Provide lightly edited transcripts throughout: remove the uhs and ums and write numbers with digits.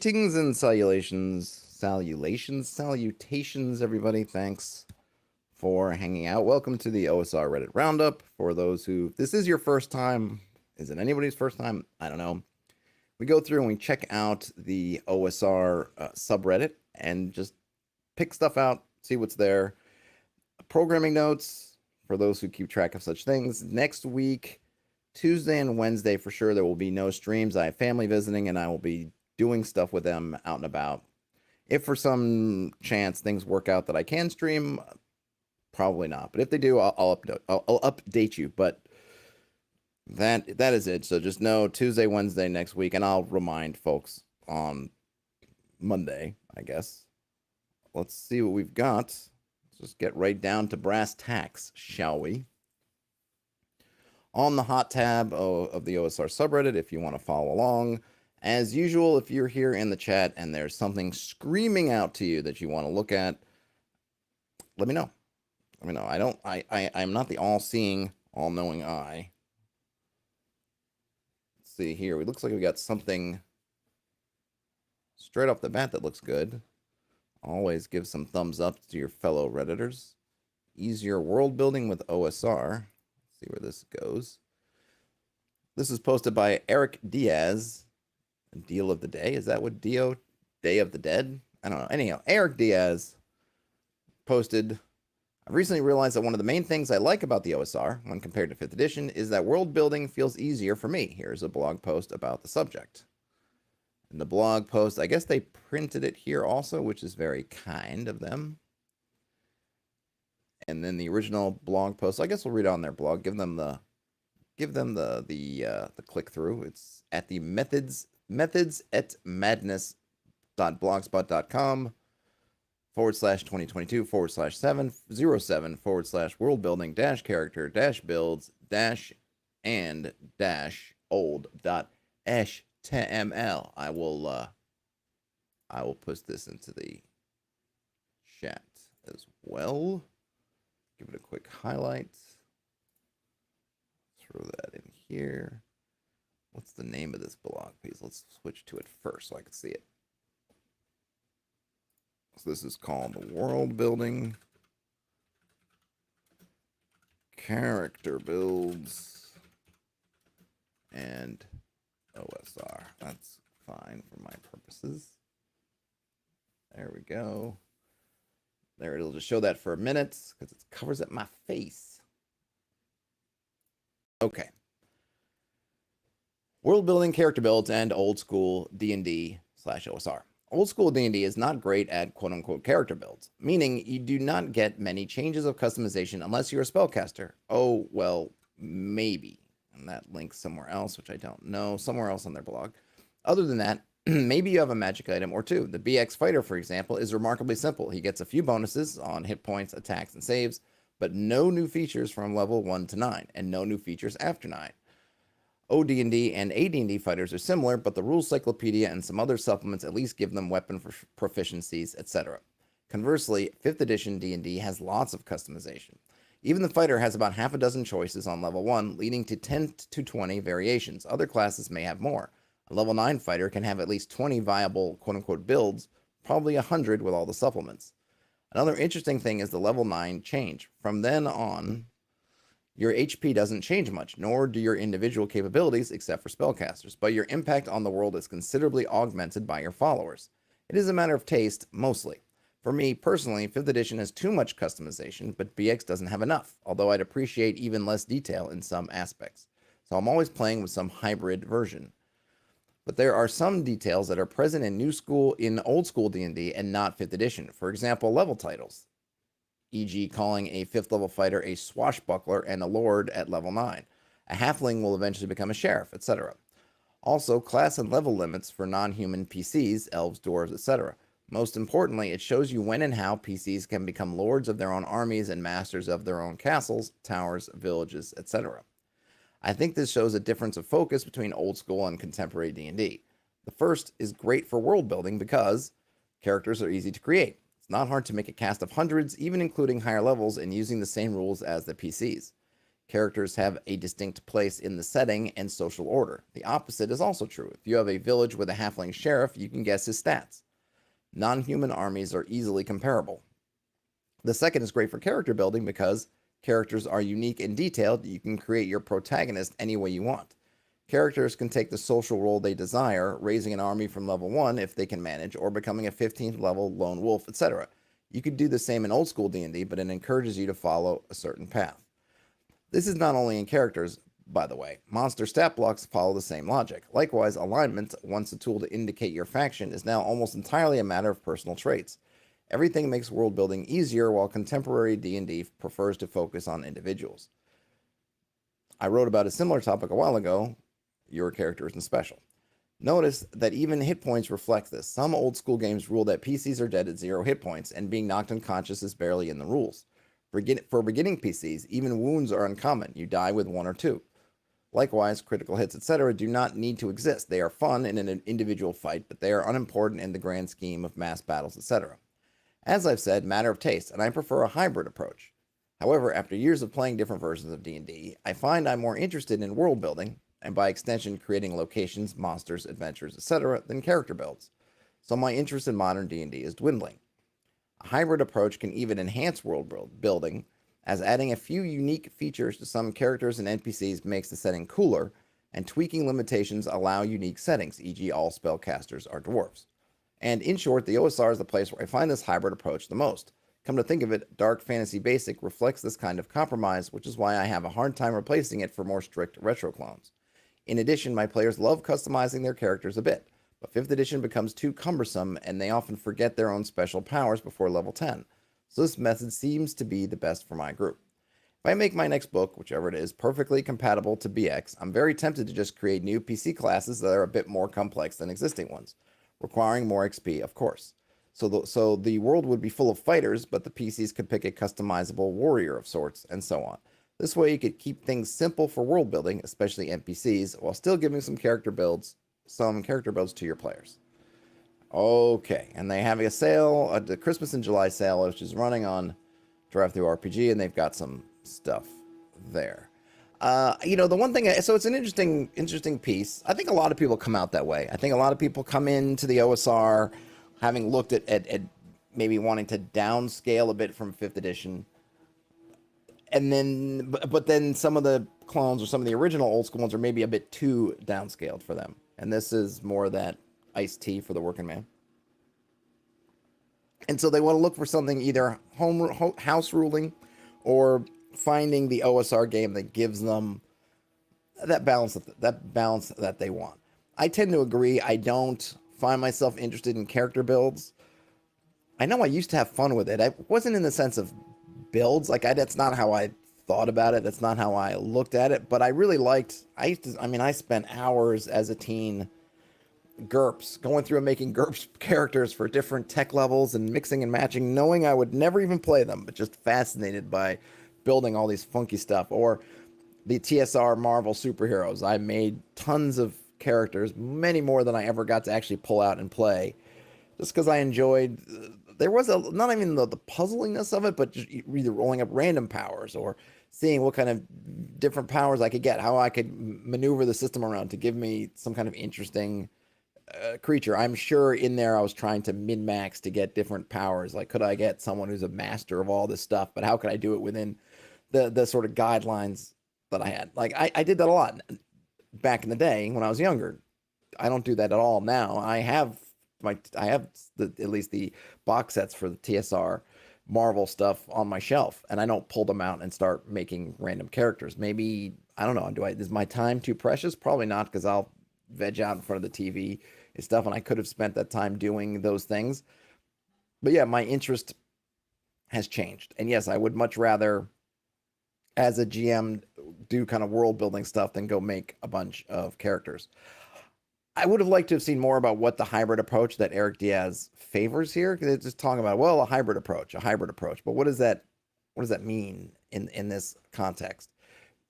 Greetings and salutations, everybody. Thanks for hanging out. Welcome to the OSR Reddit Roundup. For those who, if this is your first time, is it anybody's first time? I don't know. We go through and we check out the OSR subreddit and just pick stuff out, see what's there. Programming notes for those who keep track of such things. Next week, Tuesday and Wednesday for sure, there will be no streams. I have family visiting and I will be doing stuff with them out and about. If for some chance things work out that I can stream, probably not. But if they do, I'll update you. But that is it. So just know Tuesday, Wednesday next week, and I'll remind folks on Monday, I guess. Let's see what we've got. Let's just get right down to brass tacks, shall we? On the hot tab of the OSR subreddit, if you want to follow along. As usual, if you're here in the chat and there's something screaming out to you that you want to look at, let me know. Let me know. I'm not the all-seeing, all-knowing eye. Let's see here. It looks like we got something straight off the bat that looks good. Always give some thumbs up to your fellow Redditors. Easier world building with OSR. See where this goes. This is posted by Eric Diaz. Deal of the day. Is that what Day of the Dead? I don't know. Anyhow, Eric Diaz posted, I recently realized that one of the main things I like about the OSR when compared to 5th edition is that world building feels easier for me. Here's a blog post about the subject. And the blog post, I guess they printed it here also, which is very kind of them. And then the original blog post, I guess we'll read on their blog, give them the click through. It's at the methods@madness.blogspot.com /2022/707 world building -character -builds -and -old.html. I will post this into the chat as well. Give it a quick highlight. Throw that in here. What's the name of this blog piece? Let's switch to it first so I can see it. So this is called the World Building Character Builds and OSR. That's fine for my purposes. There we go. There, it'll just show that for a minute because it covers up my face. Okay. World building, character builds, and old school D&D/OSR. Old school D&D is not great at quote-unquote character builds, meaning you do not get many changes of customization unless you're a spellcaster. Oh, well, maybe. And that links somewhere else, which I don't know, somewhere else on their blog. Other than that, maybe you have a magic item or two. The BX fighter, for example, is remarkably simple. He gets a few bonuses on hit points, attacks, and saves, but no new features from level 1 to 9, and no new features after 9. OD&D and AD&D fighters are similar, but the rules cyclopedia and some other supplements at least give them weapon proficiencies, etc. Conversely, 5th edition D&D has lots of customization. Even the fighter has about half a dozen choices on level 1, leading to 10 to 20 variations. Other classes may have more. A level 9 fighter can have at least 20 viable quote-unquote builds, probably 100 with all the supplements. Another interesting thing is the level 9 change. From then on, your HP doesn't change much, nor do your individual capabilities except for spellcasters, but your impact on the world is considerably augmented by your followers. It is a matter of taste, mostly. For me, personally, 5th edition has too much customization, but BX doesn't have enough, although I'd appreciate even less detail in some aspects. So I'm always playing with some hybrid version. But there are some details that are present in old school D&D and not 5th edition. For example, level titles, e.g. calling a 5th level fighter a swashbuckler and a lord at level 9. A halfling will eventually become a sheriff, etc. Also, class and level limits for non-human PCs, elves, dwarves, etc. Most importantly, it shows you when and how PCs can become lords of their own armies and masters of their own castles, towers, villages, etc. I think this shows a difference of focus between old school and contemporary D&D. The first is great for world building because characters are easy to create. It's not hard to make a cast of hundreds, even including higher levels and using the same rules as the PCs. Characters have a distinct place in the setting and social order. The opposite is also true. If you have a village with a halfling sheriff, you can guess his stats. Non-human armies are easily comparable. The second is great for character building because characters are unique and detailed. You can create your protagonist any way you want. Characters can take the social role they desire, raising an army from level 1 if they can manage, or becoming a 15th level lone wolf, etc. You could do the same in old school D&D, but it encourages you to follow a certain path. This is not only in characters, by the way. Monster stat blocks follow the same logic. Likewise, alignment, once a tool to indicate your faction, is now almost entirely a matter of personal traits. Everything makes world building easier, while contemporary D&D prefers to focus on individuals. I wrote about a similar topic a while ago. Your character isn't special. Notice that even hit points reflect this. Some old school games rule that PCs are dead at 0 hit points, and being knocked unconscious is barely in the rules. For beginning PCs, even wounds are uncommon. You die with 1 or 2. Likewise, critical hits, etc. do not need to exist. They are fun in an individual fight, but they are unimportant in the grand scheme of mass battles, etc. As I've said, matter of taste, and I prefer a hybrid approach. However, after years of playing different versions of D&D, I find I'm more interested in world building, and by extension creating locations, monsters, adventures, etc., than character builds. So my interest in modern D&D is dwindling. A hybrid approach can even enhance world building, as adding a few unique features to some characters and NPCs makes the setting cooler, and tweaking limitations allow unique settings, e.g. all spellcasters are dwarves. And in short, the OSR is the place where I find this hybrid approach the most. Come to think of it, Dark Fantasy Basic reflects this kind of compromise, which is why I have a hard time replacing it for more strict retro clones. In addition, my players love customizing their characters a bit, but 5th edition becomes too cumbersome and they often forget their own special powers before level 10. So this method seems to be the best for my group. If I make my next book, whichever it is, perfectly compatible to BX, I'm very tempted to just create new PC classes that are a bit more complex than existing ones, requiring more XP, of course. So the world would be full of fighters, but the PCs could pick a customizable warrior of sorts, and so on. This way you could keep things simple for world building, especially NPCs, while still giving some character builds to your players. Okay, and they have a sale, the Christmas and July sale, which is running on DriveThruRPG, and they've got some stuff there. The one thing, so it's an interesting piece. I think a lot of people come out that way. I think a lot of people come into the OSR having looked at maybe wanting to downscale a bit from 5th edition. And then, but then some of the clones or some of the original old school ones are maybe a bit too downscaled for them. And this is more that iced tea for the working man. And so they want to look for something either house ruling or finding the OSR game that gives them that balance that they want. I tend to agree. I don't find myself interested in character builds. I know I used to have fun with it. I wasn't in the sense of builds. That's not how I thought about it. That's not how I looked at it. But I really liked, I spent hours as a teen GURPS, going through and making GURPS characters for different tech levels and mixing and matching, knowing I would never even play them, but just fascinated by building all these funky stuff. Or the TSR Marvel superheroes. I made tons of characters, many more than I ever got to actually pull out and play, just because I enjoyed. There was not even the puzzliness of it, but just either rolling up random powers or seeing what kind of different powers I could get, how I could maneuver the system around to give me some kind of interesting creature. I'm sure in there I was trying to min-max to get different powers. Like, could I get someone who's a master of all this stuff, but how could I do it within the sort of guidelines that I had? Like, I did that a lot back in the day when I was younger. I don't do that at all now. I have at least the box sets for the TSR Marvel stuff on my shelf, and I don't pull them out and start making random characters. Maybe, I don't know, is my time too precious? Probably not, because I'll veg out in front of the TV and stuff, and I could have spent that time doing those things. But yeah, my interest has changed. And yes, I would much rather, as a GM, do kind of world building stuff than go make a bunch of characters. I would have liked to have seen more about what the hybrid approach that Eric Diaz favors here. Because they're just talking about, well, a hybrid approach. But what does that mean in this context?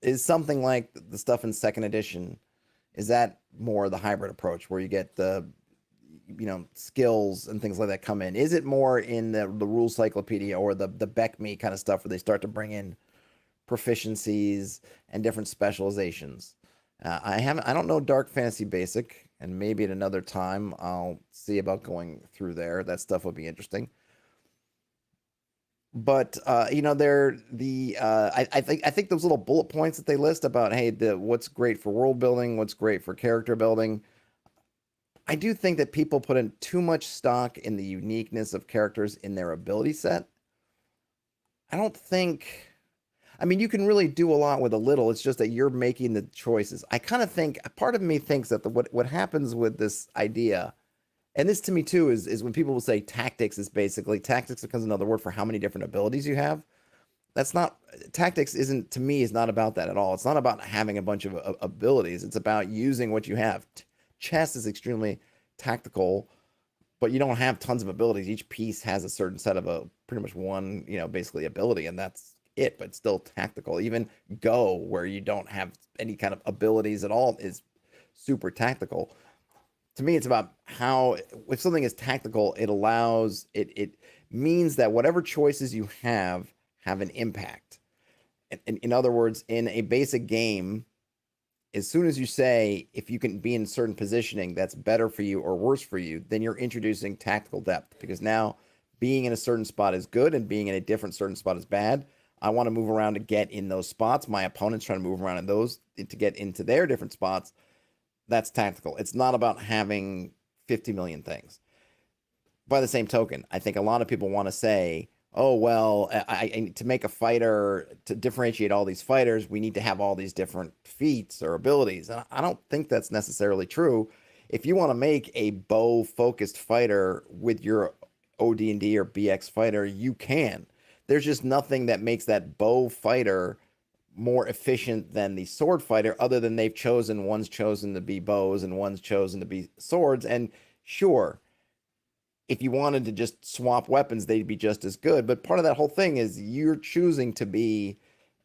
Is something like the stuff in 2nd edition, is that more the hybrid approach where you get the, skills and things like that come in? Is it more in the rule cyclopedia or the Beck Me kind of stuff where they start to bring in proficiencies and different specializations. I don't know Dark Fantasy Basic, and maybe at another time I'll see about going through there. That stuff would be interesting. But they're I think those little bullet points that they list about, hey, what's great for world building, what's great for character building. I do think that people put in too much stock in the uniqueness of characters in their ability set. I don't think. I mean, you can really do a lot with a little. It's just that you're making the choices. I kind of think part of me thinks that what happens with this idea, and this to me too is when people will say tactics is basically tactics becomes another word for how many different abilities you have. That's not tactics. Isn't to me is not about that at all. It's not about having a bunch of abilities. It's about using what you have. Chess is extremely tactical, but you don't have tons of abilities. Each piece has a certain set of pretty much one, basically ability, and that's it, but still tactical. Even Go, where you don't have any kind of abilities at all, is super tactical. To me, it's about how, if something is tactical, it means that whatever choices you have an impact. In other words, in a basic game, as soon as you say if you can be in certain positioning that's better for you or worse for you, then you're introducing tactical depth, because now being in a certain spot is good and being in a different certain spot is bad. I want to move around to get in those spots. My opponent's trying to move around in those to get into their different spots. That's tactical. It's not about having 50 million things. By the same token, I think a lot of people want to say, oh, well, I to make a fighter, to differentiate all these fighters, we need to have all these different feats or abilities. And I don't think that's necessarily true. If you want to make a bow-focused fighter with your OD&D or BX fighter, you can. There's just nothing that makes that bow fighter more efficient than the sword fighter, other than one's chosen to be bows and one's chosen to be swords. And sure, if you wanted to just swap weapons, they'd be just as good. But part of that whole thing is you're choosing to be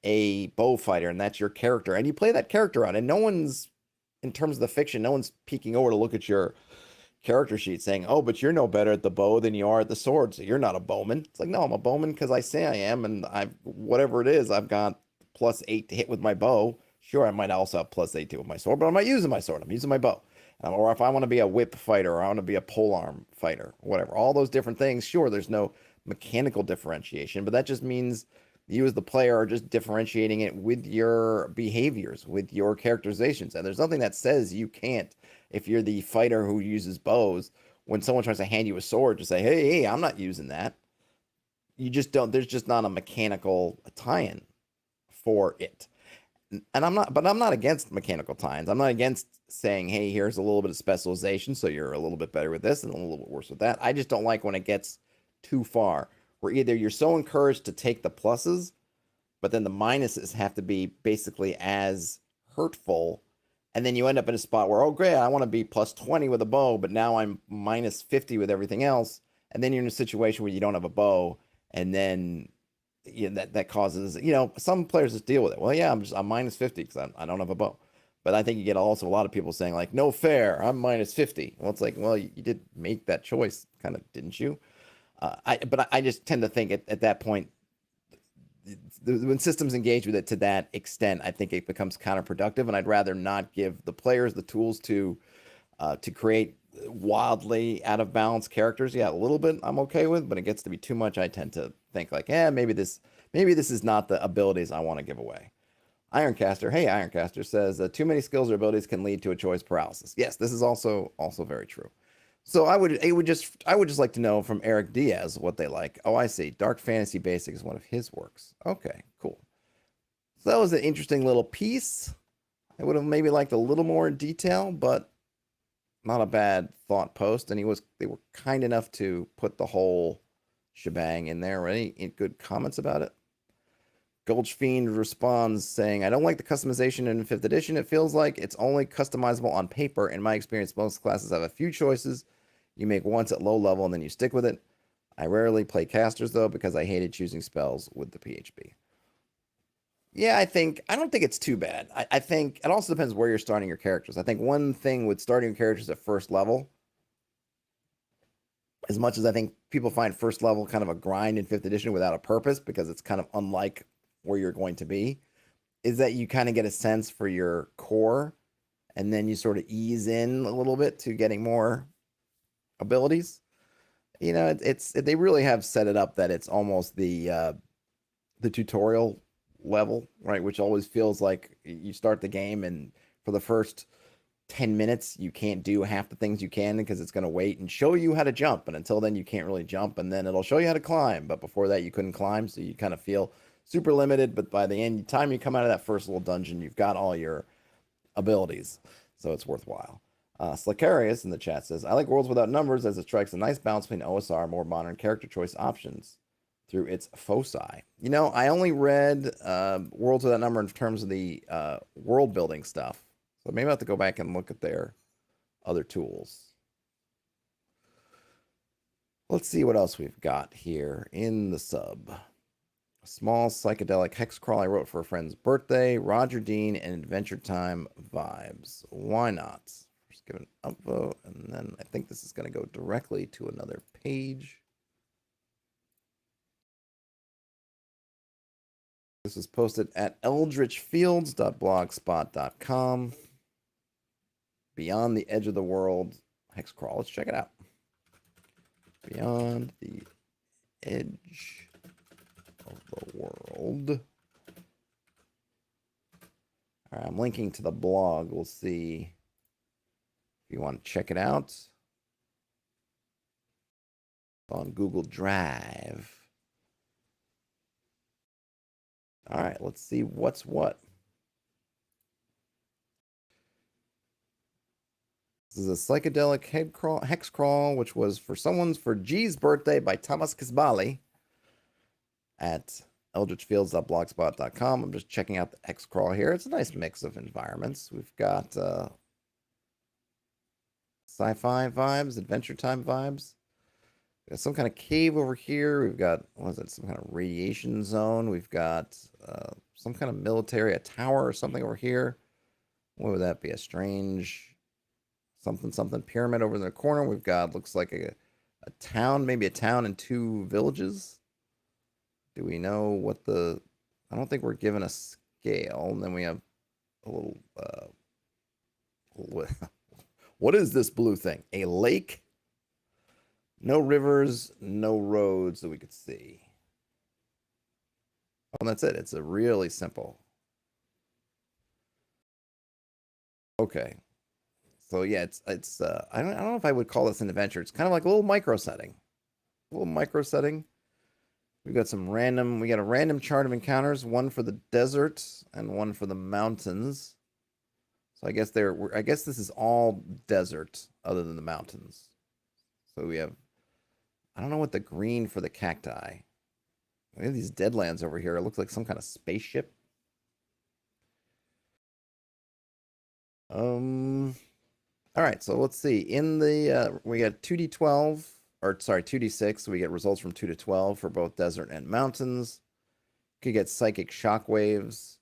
a bow fighter, and that's your character. And you play that character out. And no one's, in terms of the fiction, no one's peeking over to look at your character sheet saying, oh, but you're no better at the bow than you are at the sword, so you're not a bowman. It's like, no, I'm a bowman because I say I am, and whatever it is, I've got +8 to hit with my bow. Sure, I might also have +8 to hit with my sword, but I'm not using my sword. I'm using my bow. Or if I want to be a whip fighter, or I want to be a polearm fighter, whatever, all those different things, sure, there's no mechanical differentiation, but that just means you as the player are just differentiating it with your behaviors, with your characterizations. And there's nothing that says you can't, if you're the fighter who uses bows, when someone tries to hand you a sword, to say, hey, I'm not using that. You just don't, there's just not a mechanical tie-in for it. And I'm not against mechanical tie-ins. I'm not against saying, hey, here's a little bit of specialization, so you're a little bit better with this and a little bit worse with that. I just don't like when it gets too far, where either you're so encouraged to take the pluses, but then the minuses have to be basically as hurtful. And then you end up in a spot where, oh, great, I want to be +20 with a bow, but now I'm -50 with everything else. And then you're in a situation where you don't have a bow, and then that causes, some players just deal with it. Well, yeah, I'm -50 because I don't have a bow. But I think you get also a lot of people saying, like, no fair, I'm -50. Well, it's like, well, you did make that choice, kind of, didn't you? But I just tend to think at that point, when systems engage with it to that extent, I think it becomes counterproductive, and I'd rather not give the players the tools to create wildly out of balance characters. Yeah, a little bit I'm okay with, but it gets to be too much. I tend to think like, maybe this is not the abilities I want to give away. Ironcaster, hey, Ironcaster says too many skills or abilities can lead to a choice paralysis. Yes, this is also very true. So I would just like to know from Eric Diaz what they like. Oh, I see. Dark Fantasy Basic is one of his works. Okay, cool. So that was an interesting little piece. I would have maybe liked a little more detail, but not a bad thought post. And they were kind enough to put the whole shebang in there. Any good comments about it? Gulchfiend responds saying, I don't like the customization in 5th edition. It feels like it's only customizable on paper. In my experience, most classes have a few choices. You make once at low level and then you stick with it. I rarely play casters, though, because I hated choosing spells with the PHB. Yeah, I don't think it's too bad. I think it also depends where you're starting your characters. I think one thing with starting your characters at first level, as much as I think people find first level kind of a grind in 5th edition without a purpose, because it's kind of unlike where you're going to be, is that you kind of get a sense for your core, and then you sort of ease in a little bit to getting more abilities. They really have set it up that it's almost the tutorial level, right? Which always feels like you start the game, and for the first 10 minutes, you can't do half the things you can because it's going to wait and show you how to jump. And until then, you can't really jump. And then it'll show you how to climb. But before that, you couldn't climb. So you kind of feel super limited. But by the time you come out of that first little dungeon, you've got all your abilities. So it's worthwhile. Slickarius in the chat says, I like Worlds Without Numbers as it strikes a nice balance between OSR and more modern character choice options through its foci. I only read Worlds Without Number in terms of the world building stuff. So maybe I have to go back and look at their other tools. Let's see what else we've got here in the sub. A small psychedelic hex crawl I wrote for a friend's birthday, Roger Dean, and Adventure Time vibes. Why not? Just give it an upvote, and then I think this is going to go directly to another page. This was posted at eldritchfields.blogspot.com. Beyond the Edge of the World hex crawl. Let's check it out. Beyond the Edge of the World. All right, I'm linking to the blog. We'll see if you want to check it out. On Google Drive. All right, let's see what's what. This is a psychedelic hex crawl, which was for G's birthday by Thomas Kisbali at eldritchfields.blogspot.com. I'm just checking out the hex crawl here. It's a nice mix of environments. We've got sci-fi vibes, Adventure Time vibes. We've got some kind of cave over here. We've got, some kind of radiation zone. We've got some kind of military, a tower or something over here. What would that be? A strange something pyramid over in the corner. We've got, looks like a town, maybe a town and two villages. Do we know what I don't think we're given a scale. And then we have a little, what is this blue thing? A lake? No rivers, no roads that we could see. Oh, and that's it. It's a really simple. Okay. So yeah, it's I don't know if I would call this an adventure. It's kind of like a little micro setting. We got a random chart of encounters, one for the desert and one for the mountains. So I guess this is all desert other than the mountains. So we have, I don't know what the green for the cacti. We have these deadlands over here. It looks like some kind of spaceship. All right, so let's see. In the we got 2d12, or sorry, 2d6. We get results from 2 to 12 for both desert and mountains. You could get psychic shockwaves.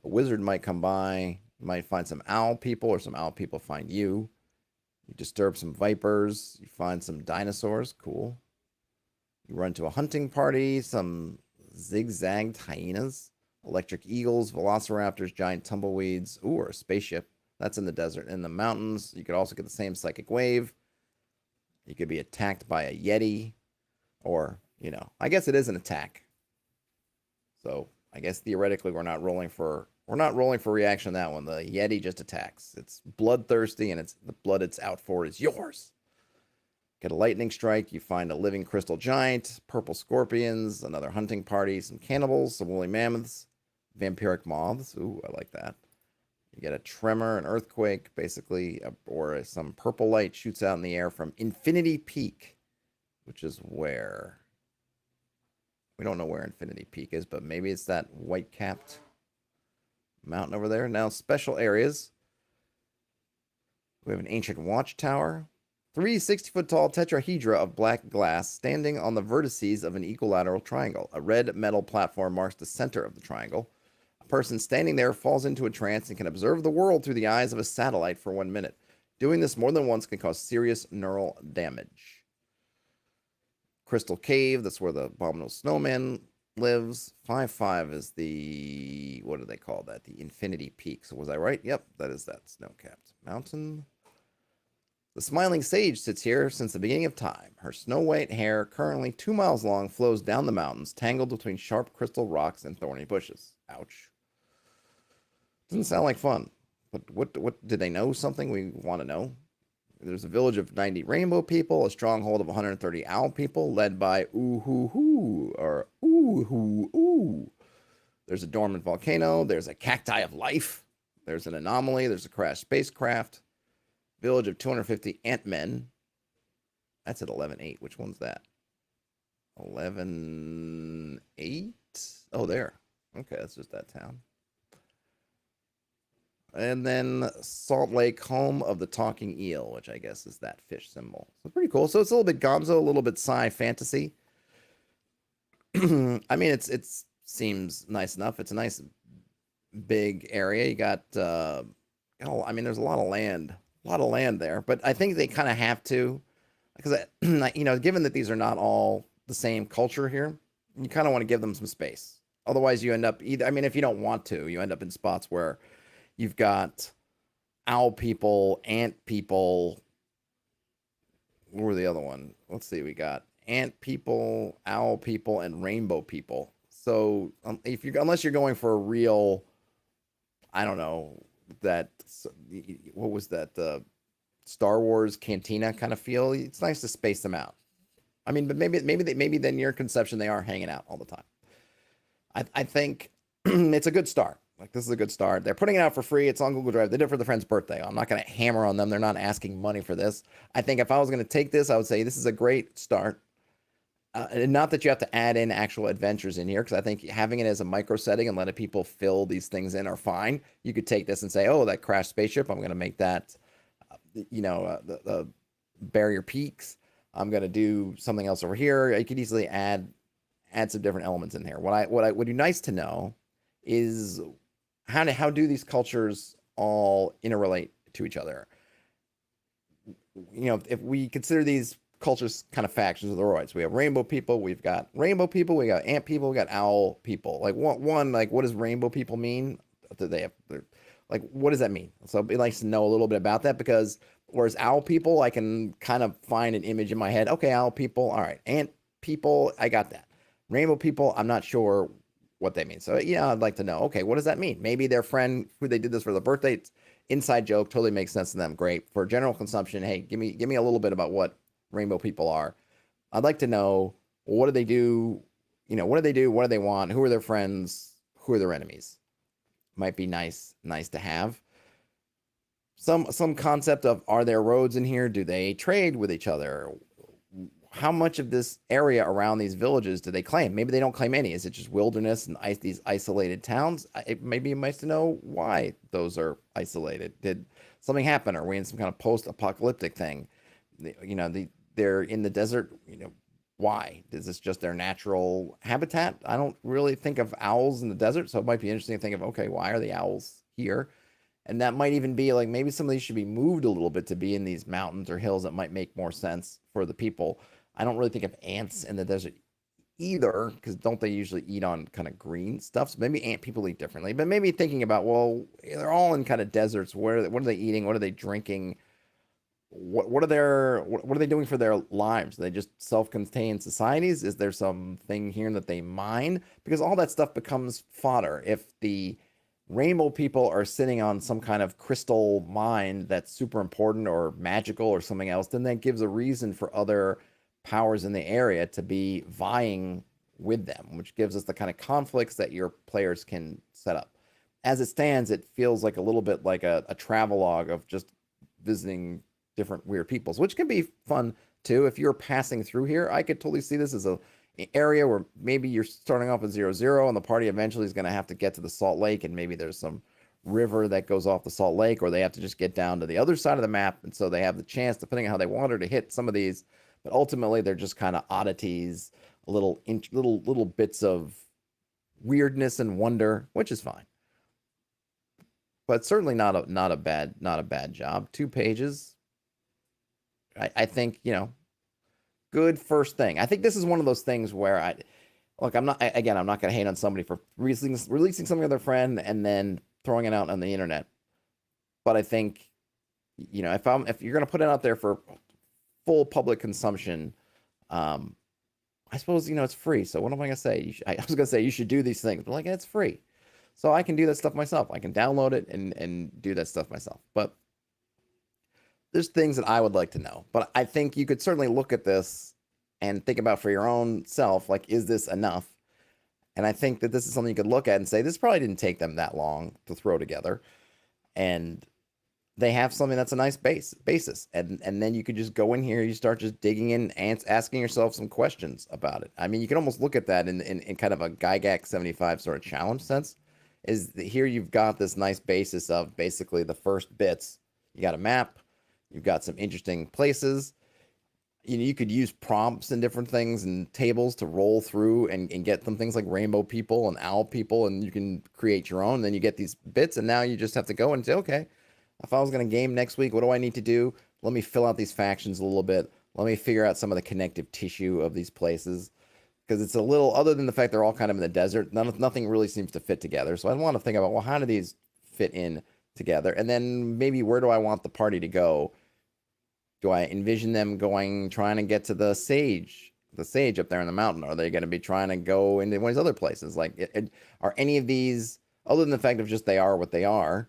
A wizard might come by. You might find some owl people, or some owl people find you. You disturb some vipers. You find some dinosaurs. Cool. You run to a hunting party. Some zigzagged hyenas. Electric eagles, velociraptors, giant tumbleweeds. Ooh, or a spaceship. That's in the desert. In the mountains, you could also get the same psychic wave. You could be attacked by a yeti. Or, I guess it is an attack. So, I guess theoretically we're not rolling for reaction on that one. The yeti just attacks. It's bloodthirsty, and the blood it's out for is yours. Get a lightning strike. You find a living crystal giant, purple scorpions, another hunting party, some cannibals, some woolly mammoths, vampiric moths. Ooh, I like that. You get a tremor, an earthquake, basically, or some purple light shoots out in the air from Infinity Peak, which is where? We don't know where Infinity Peak is, but maybe it's that white-capped mountain over there. Now, special areas. We have an ancient watchtower. 3 60-foot-tall tetrahedra of black glass standing on the vertices of an equilateral triangle. A red metal platform marks the center of the triangle. A person standing there falls into a trance and can observe the world through the eyes of a satellite for 1 minute. Doing this more than once can cause serious neural damage. Crystal Cave, that's where the abominable snowman lives. 5-5 is the, what do they call that? The Infinity Peak. So was I right? Yep, that is that snow-capped mountain. The smiling sage sits here since the beginning of time. Her snow-white hair, currently 2 miles long, flows down the mountains, tangled between sharp crystal rocks and thorny bushes. Ouch. Doesn't sound like fun. But what did they know something we want to know? There's a village of 90 rainbow people, a stronghold of 130 owl people, led by Ooh Hoo Hoo, or Ooh Hoo Ooh. There's a dormant volcano. There's a cacti of life. There's an anomaly. There's a crashed spacecraft. Village of 250 ant-men. That's at 11-8. Which one's that? 11-8? Oh, there. Okay, that's just that town. And then Salt Lake, home of the talking eel, which I guess is that fish symbol. So pretty cool. So it's a little bit gonzo, a little bit sci fantasy. I mean, it seems nice enough. It's a nice big area. You got, I mean, there's a lot of land there. But I think they kind of have to, because given that these are not all the same culture here, you kind of want to give them some space. Otherwise, you end up either. I mean, if you don't want to, you end up in spots where you've got owl people, ant people. What were the other one? Let's see. We got ant people, owl people, and rainbow people. So unless you're going for a real, I don't know, what was that? The Star Wars cantina kind of feel. It's nice to space them out. I mean, but maybe then your conception they are hanging out all the time. I think it's a good start. Like, this is a good start. They're putting it out for free. It's on Google Drive. They did it for the friend's birthday. I'm not going to hammer on them. They're not asking money for this. I think if I was going to take this, I would say this is a great start. And not that you have to add in actual adventures in here, because I think having it as a micro setting and letting people fill these things in are fine. You could take this and say, oh, that crashed spaceship, I'm going to make that, the barrier peaks. I'm going to do something else over here. You could easily add some different elements in here. What would be nice to know is how do these cultures all interrelate to each other? If we consider these cultures kind of factions of the roids, we have rainbow people, we got ant people, we got owl people. Like one, like, what does rainbow people mean? Do they have, like, what does that mean? So it'd be nice to know a little bit about that, because whereas owl people, I can kind of find an image in my head. Okay, owl people, all right. Ant people, I got that. Rainbow people, I'm not sure what they mean. So yeah, I'd like to know, okay, what does that mean? Maybe their friend who they did this for the birthday, it's inside joke, totally makes sense to them. Great. For general consumption, hey, give me a little bit about what rainbow people are. I'd like to know, what do they do? What do they do? What do they want? Who are their friends? Who are their enemies? Might be nice to have. Some concept of, are there roads in here? Do they trade with each other? How much of this area around these villages do they claim? Maybe they don't claim any. Is it just wilderness and these isolated towns? It may be nice to know why those are isolated. Did something happen? Are we in some kind of post-apocalyptic thing? They're in the desert. Why? Is this just their natural habitat? I don't really think of owls in the desert, so it might be interesting to think of, okay, why are the owls here? And that might even be like, maybe some of these should be moved a little bit to be in these mountains or hills that might make more sense for the people. I don't really think of ants in the desert either, because don't they usually eat on kind of green stuff? So maybe ant people eat differently. But maybe thinking about, well, they're all in kind of deserts. What are they eating? What are they drinking? What are they doing for their lives? Are they just self-contained societies? Is there something here that they mine? Because all that stuff becomes fodder. If the rainbow people are sitting on some kind of crystal mine that's super important or magical or something else, then that gives a reason for other powers in the area to be vying with them, which gives us the kind of conflicts that your players can set up. As it stands, it feels like a little bit like a travelogue of just visiting different weird peoples, which can be fun too. If you're passing through here, I could totally see this as an area where maybe you're starting off at 0-0 and the party eventually is going to have to get to the Salt Lake, and maybe there's some river that goes off the Salt Lake, or they have to just get down to the other side of the map, and so they have the chance, depending on how they wander, to hit some of these. But ultimately, they're just kind of oddities, little bits of weirdness and wonder, which is fine. But certainly not a bad job. 2 pages. I think, good first thing. I think this is one of those things where Look, again, I'm not going to hate on somebody for releasing something with their friend and then throwing it out on the internet. But I think, if you're going to put it out there for full public consumption, I suppose, it's free. So what am I going to say? I was going to say you should do these things, but like, it's free. So I can do that stuff myself. I can download it and do that stuff myself. But there's things that I would like to know. But I think you could certainly look at this and think about for your own self, like, is this enough? And I think that this is something you could look at and say, this probably didn't take them that long to throw together. And they have something that's a nice basis. And then you could just go in here, you start just digging in and asking yourself some questions about it. I mean, you can almost look at that in kind of a Gygax 75 sort of challenge sense. Is here you've got this nice basis of basically the first bits. You got a map, you've got some interesting places. You could use prompts and different things and tables to roll through and get some things like rainbow people and owl people, and you can create your own. Then you get these bits, and now you just have to go and say, okay, if I was going to game next week, what do I need to do? Let me fill out these factions a little bit. Let me figure out some of the connective tissue of these places. Because it's a little, other than the fact they're all kind of in the desert, nothing really seems to fit together. So I want to think about, well, how do these fit in together? And then maybe where do I want the party to go? Do I envision them trying to get to the sage up there in the mountain? Are they going to be trying to go into one of these other places? Like, are any of these, other than the fact of just they are what they are,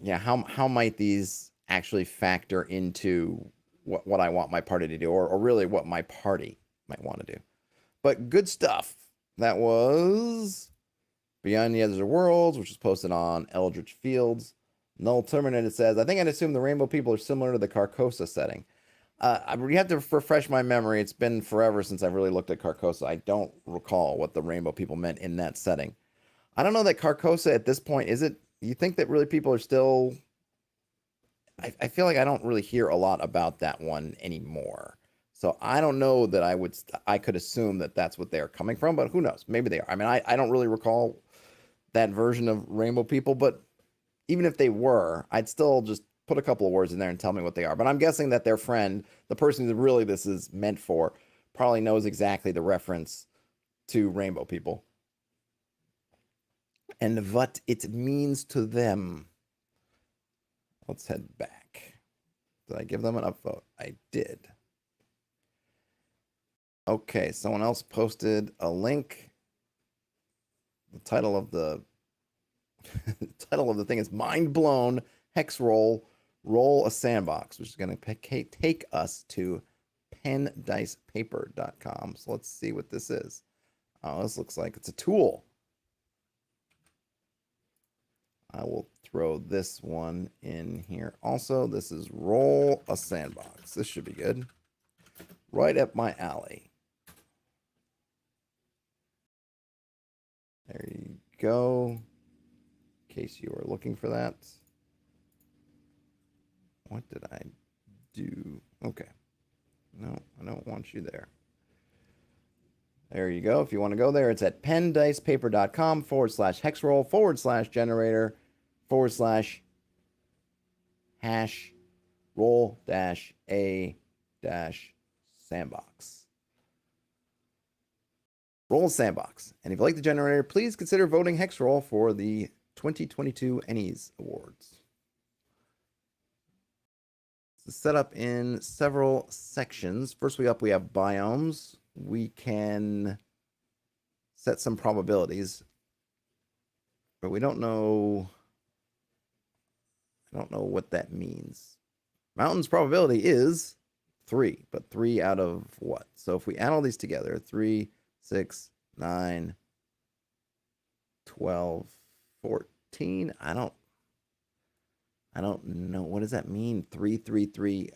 yeah, how might these actually factor into what I want my party to do, or really what my party might want to do? But good stuff. That was Beyond the Other Worlds, which was posted on Eldritch Fields. Null Terminated says, I think I'd assume the rainbow people are similar to the Carcosa setting. I have to refresh my memory. It's been forever since I've really looked at Carcosa. I don't recall what the rainbow people meant in that setting. I don't know that Carcosa at this point, you think that really people are still, I feel like I don't really hear a lot about that one anymore. So I don't know that I could assume that that's what they're coming from, but who knows? Maybe they are. I mean, I don't really recall that version of rainbow people, but even if they were, I'd still just put a couple of words in there and tell me what they are. But I'm guessing that their friend, the person that really this is meant for, probably knows exactly the reference to rainbow people and what it means to them. Let's head back. Did I give them an upvote? I did. Okay, someone else posted a link. The title of the thing is Mind Blown Hex Roll a Sandbox, which is going to take us to pendicepaper.com. So let's see what this is. Oh, this looks like it's a tool. I will throw this one in here. Also, this is Roll a Sandbox. This should be good. Right up my alley. There you go. In case you are looking for that. What did I do? Okay. No, I don't want you there. There you go. If you want to go there, it's at pendicepaper.com/hexroll/generator/ hash roll -a -sandbox. Roll Sandbox. And if you like the generator, please consider voting Hexroll for the 2022 Ennies Awards. It's set up in several sections. First we have biomes. We can set some probabilities, but we don't know. I don't know what that means. Mountain's probability is 3, but 3 out of what? So if we add all these together, 3, 6, 9, 12, 14. I don't know. What does that mean? 3, 3, 3.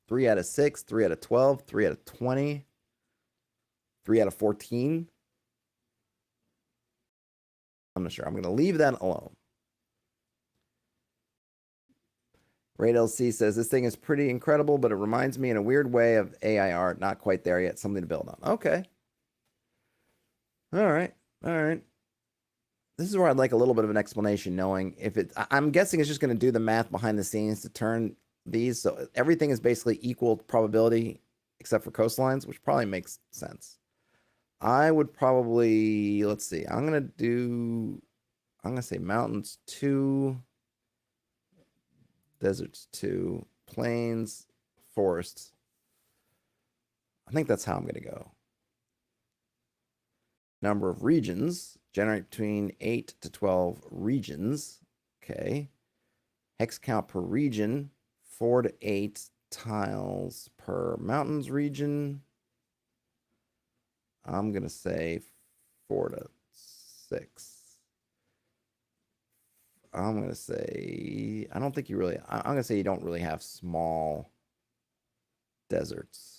3 out of 6, 3 out of 12, 3 out of 20, 3 out of 14. I'm not sure. I'm going to leave that alone. Raid LC says, this thing is pretty incredible, but it reminds me in a weird way of AI art. Not quite there yet. Something to build on. Okay. All right. This is where I'd like a little bit of an explanation, knowing if I'm guessing it's just going to do the math behind the scenes to turn these. So everything is basically equal probability except for coastlines, which probably makes sense. I would probably, let's see, I'm gonna say mountains 2, deserts 2, plains, forests. I think that's how I'm gonna go. Number of regions, generate between 8 to 12 regions. Okay. Hex count per region, 4 to 8 tiles per mountains region. I'm going to say 4 to 6. I'm going to say, I don't think you really, I'm going to say you don't really have small deserts.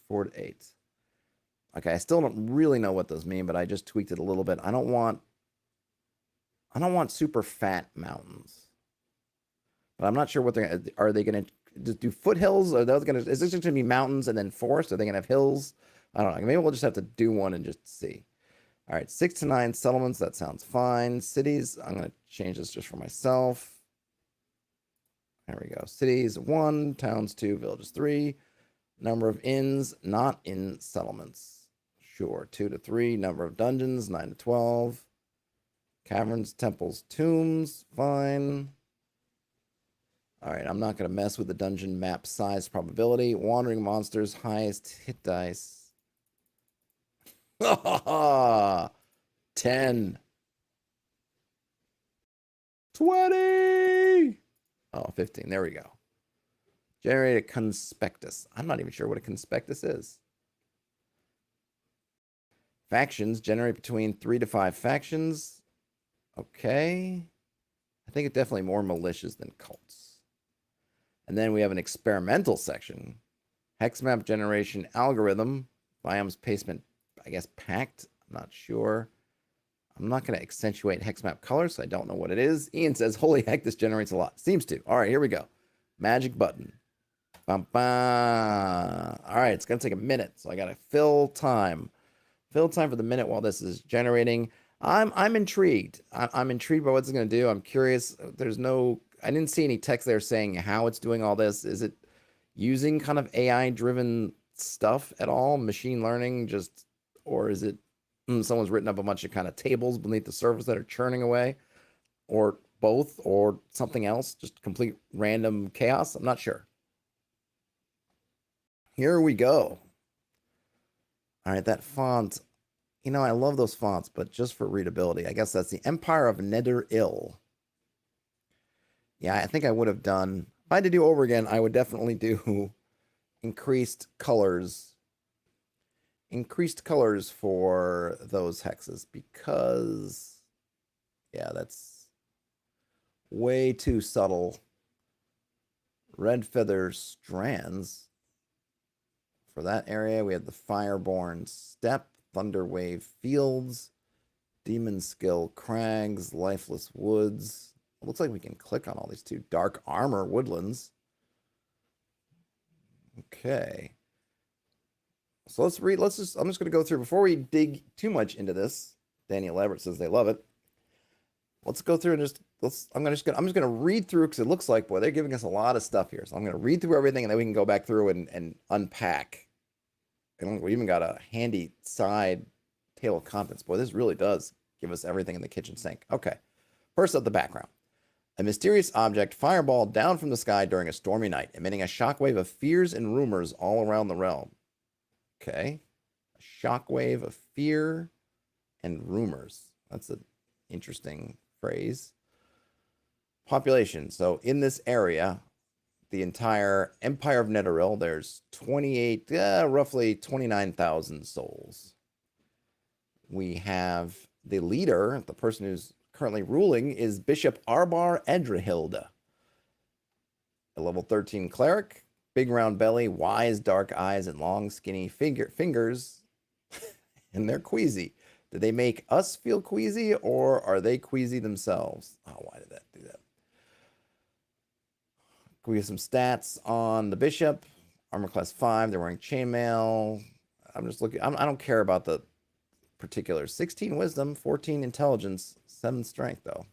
4 to 8. Okay, I still don't really know what those mean, but I just tweaked it a little bit. I don't want super fat mountains. But I'm not sure what are they going to do foothills? Are those going to, is this just going to be mountains and then forest? Are they going to have hills? I don't know. Maybe we'll just have to do one and just see. All right, 6 to 9 settlements. That sounds fine. Cities, I'm going to change this just for myself. There we go. Cities 1, towns 2, villages 3. Number of inns, not in settlements. Sure, 2 to 3. Number of dungeons, 9 to 12. Caverns, temples, tombs, fine. All right, I'm not going to mess with the dungeon map size probability. Wandering monsters, highest hit dice. 10. 20. Oh, 15. There we go. Generate a conspectus. I'm not even sure what a conspectus is. Factions, generate between 3 to 5 factions. Okay. I think it's definitely more militias than cults. And then we have an experimental section. Hex map generation algorithm. Biomes placement, I guess, packed. I'm not sure. I'm not going to accentuate hex map color, so I don't know what it is. Ian says, holy heck, this generates a lot. Seems to. All right, here we go. Magic button. Bum, bum. All right, it's going to take a minute, so I got to fill time. Fill time for the minute while this is generating. I'm intrigued. I'm intrigued by what it's going to do. I'm curious. I didn't see any text there saying how it's doing all this. Is it using kind of AI-driven stuff at all? Machine learning just, or is it someone's written up a bunch of kind of tables beneath the surface that are churning away, or both, or something else, just complete random chaos? I'm not sure. Here we go. All right, that font, I love those fonts, but just for readability, I guess that's the Empire of Nether-Ill. Yeah, I think I would have done, if I had to do over again, I would definitely do increased colors for those hexes, because, yeah, that's way too subtle. Red feather strands. For that area, we have the Fireborn Steppe, Thunderwave Fields, Demon Skill Crags, Lifeless Woods. It looks like we can click on all these too. Dark Armor Woodlands. Okay. So I'm just going to go through, before we dig too much into this. Daniel Everett says they love it. Let's go through and I'm just going to read through, because it looks like, boy, they're giving us a lot of stuff here. So I'm going to read through everything, and then we can go back through and unpack. And we even got a handy side table of contents. Boy, this really does give us everything in the kitchen sink. Okay. First up, the background. A mysterious object fireballed down from the sky during a stormy night, emitting a shockwave of fears and rumors all around the realm. Okay. A shockwave of fear and rumors. That's an interesting phrase. Population. So in this area, the entire Empire of Nether-Ill, there's roughly 29,000 souls. We have the leader, the person who's currently ruling, is Bishop Arbar Edrahilda, a level 13 cleric, big round belly, wise dark eyes, and long skinny fingers, and they're queasy. Do they make us feel queasy, or are they queasy themselves? Oh, why did that do that? We get some stats on the bishop. Armor class 5. They're wearing chainmail. I'm just looking. I don't care about the particulars. 16 wisdom, 14 intelligence, 7 strength though.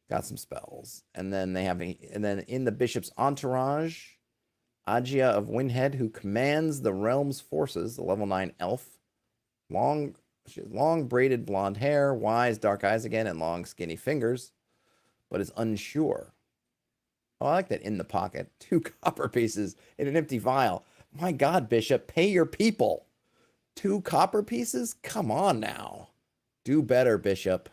Got some spells, and then they have and then in the bishop's entourage, Agia of Windhead, who commands the realm's forces, the level 9 elf. She has long braided blonde hair, wise dark eyes again, and long skinny fingers, but is unsure. Oh, I like that in the pocket. 2 copper pieces in an empty vial. My God, Bishop, pay your people. 2 copper pieces? Come on now. Do better, Bishop.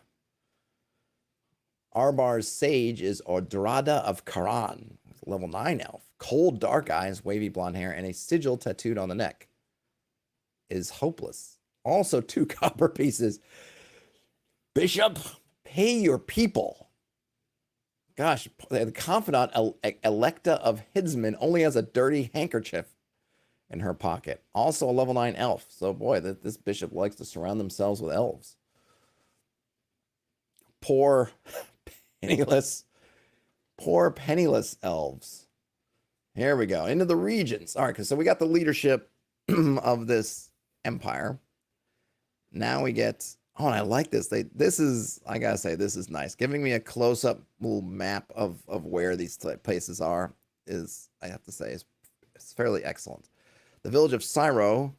Arbar's sage is Ordrada of Karan, level 9 elf. Cold dark eyes, wavy blonde hair, and a sigil tattooed on the neck. Is hopeless. Also 2 copper pieces. Bishop, pay your people. Gosh, the confidant Electa of Hidsman only has a dirty handkerchief in her pocket. Also a level 9 elf. So boy, this bishop likes to surround themselves with elves. Poor penniless elves. Here we go. Into the regions. All right, so we got the leadership of this empire. Now we get, oh, and I like this. This is, I gotta say, this is nice. Giving me a close-up little map of where these places are is, I have to say, is fairly excellent. The village of Syro,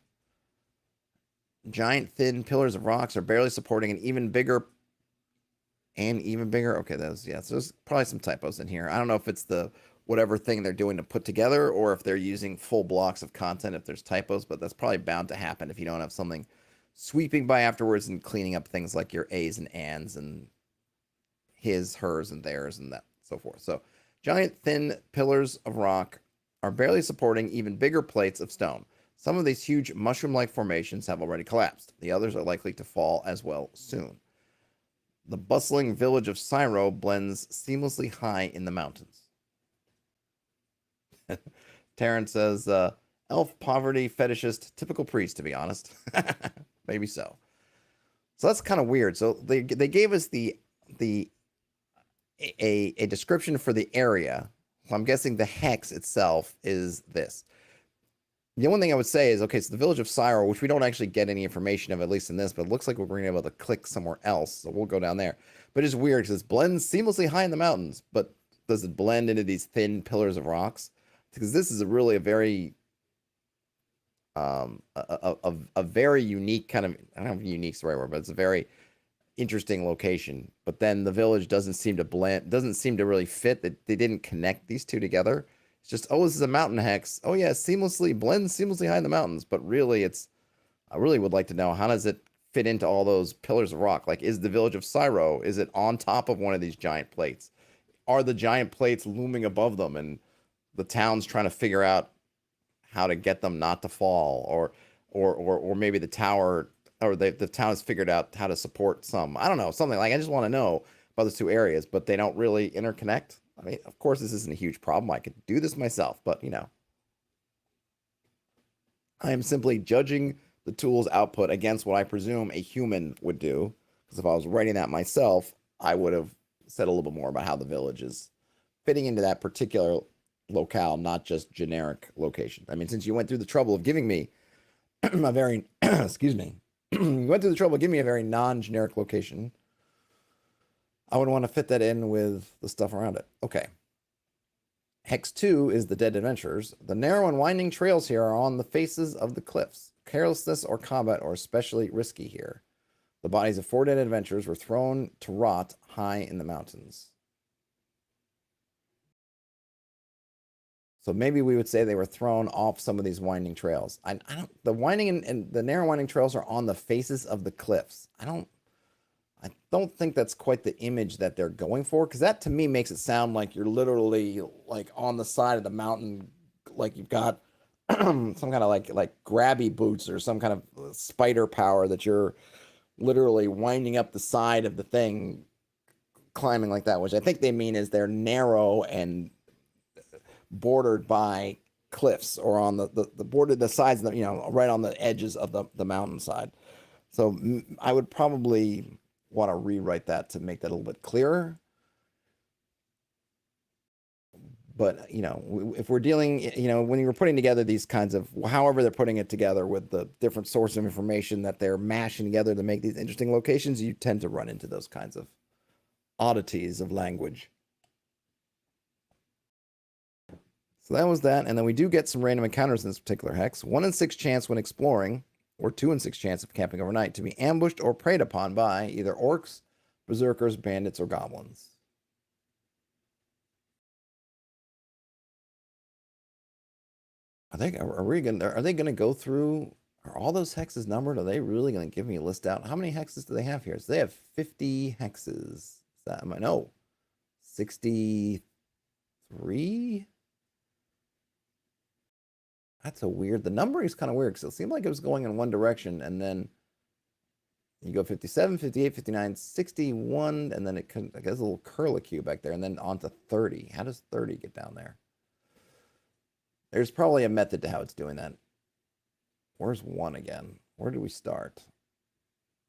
giant thin pillars of rocks are barely supporting an even bigger. Okay, so there's probably some typos in here. I don't know if it's the whatever thing they're doing to put together or if they're using full blocks of content if there's typos, but that's probably bound to happen if you don't have something sweeping by afterwards and cleaning up things like your A's and ands and his, hers, and theirs and that so forth. So giant thin pillars of rock are barely supporting even bigger plates of stone. Some of these huge mushroom-like formations have already collapsed. The others are likely to fall as well soon. The bustling village of Syro blends seamlessly high in the mountains. Terrence says, elf poverty fetishist, typical priest, to be honest. Maybe so. So that's kind of weird. So they gave us a description for the area. So I'm guessing the hex itself is this. The only thing I would say is, okay, so the village of Syro, which we don't actually get any information of, at least in this, but it looks like we're going to be able to click somewhere else, so we'll go down there. But it's weird because it blends seamlessly high in the mountains, but does it blend into these thin pillars of rocks? Because this is really a very a very unique kind of, I don't know if unique's the right word, but it's a very interesting location. But then the village doesn't seem to blend, doesn't seem to really fit. That they didn't connect these two together. It's just, oh, this is a mountain hex. Oh yeah, blends seamlessly high in the mountains. But really, I really would like to know, how does it fit into all those pillars of rock? Like, is the village of Syro, is it on top of one of these giant plates? Are the giant plates looming above them and the town's trying to figure out how to get them not to fall, or maybe the tower, or the town has figured out how to support some, I don't know, something like, I just want to know about those two areas, but they don't really interconnect. I mean, of course, this isn't a huge problem. I could do this myself, but I am simply judging the tool's output against what I presume a human would do. Because if I was writing that myself, I would have said a little bit more about how the village is fitting into that particular locale, not just generic location. I mean, since you went through the trouble of giving me a very, excuse me, you went through the trouble of giving me a very non-generic location, I would want to fit that in with the stuff around it. Okay. Hex 2 is the dead adventurers. The narrow and winding trails here are on the faces of the cliffs. Carelessness or combat are especially risky here. The bodies of 4 dead adventurers were thrown to rot high in the mountains. So maybe we would say they were thrown off some of these winding trails. I don't. The winding and the narrow winding trails are on the faces of the cliffs. I don't think that's quite the image that they're going for, because that to me makes it sound like you're literally like on the side of the mountain, like you've got some kind of like grabby boots or some kind of spider power that you're literally winding up the side of the thing, climbing like that, which I think they mean is they're narrow and bordered by cliffs, or on the border, the sides of the, right on the edges of the mountainside. So I would probably want to rewrite that to make that a little bit clearer. But, if we're dealing, when you're putting together these kinds of, however they're putting it together with the different source of information that they're mashing together to make these interesting locations, you tend to run into those kinds of oddities of language. So that was that. And then we do get some random encounters in this particular hex. 1 in 6 chance when exploring, or 2 in 6 chance of camping overnight, to be ambushed or preyed upon by either orcs, berserkers, bandits, or goblins. Are they gonna go through? Are all those hexes numbered? Are they really gonna give me a list out? How many hexes do they have here? So they have 50 hexes. Is that, no, 63. That's a weird. The numbering is kind of weird because it seemed like it was going in one direction, and then you go 57, 58, 59, 61, and then it could, I guess, a little curlicue back there, and then on to 30. How does 30 get down there? There's probably a method to how it's doing that. Where's 1 again? Where do we start?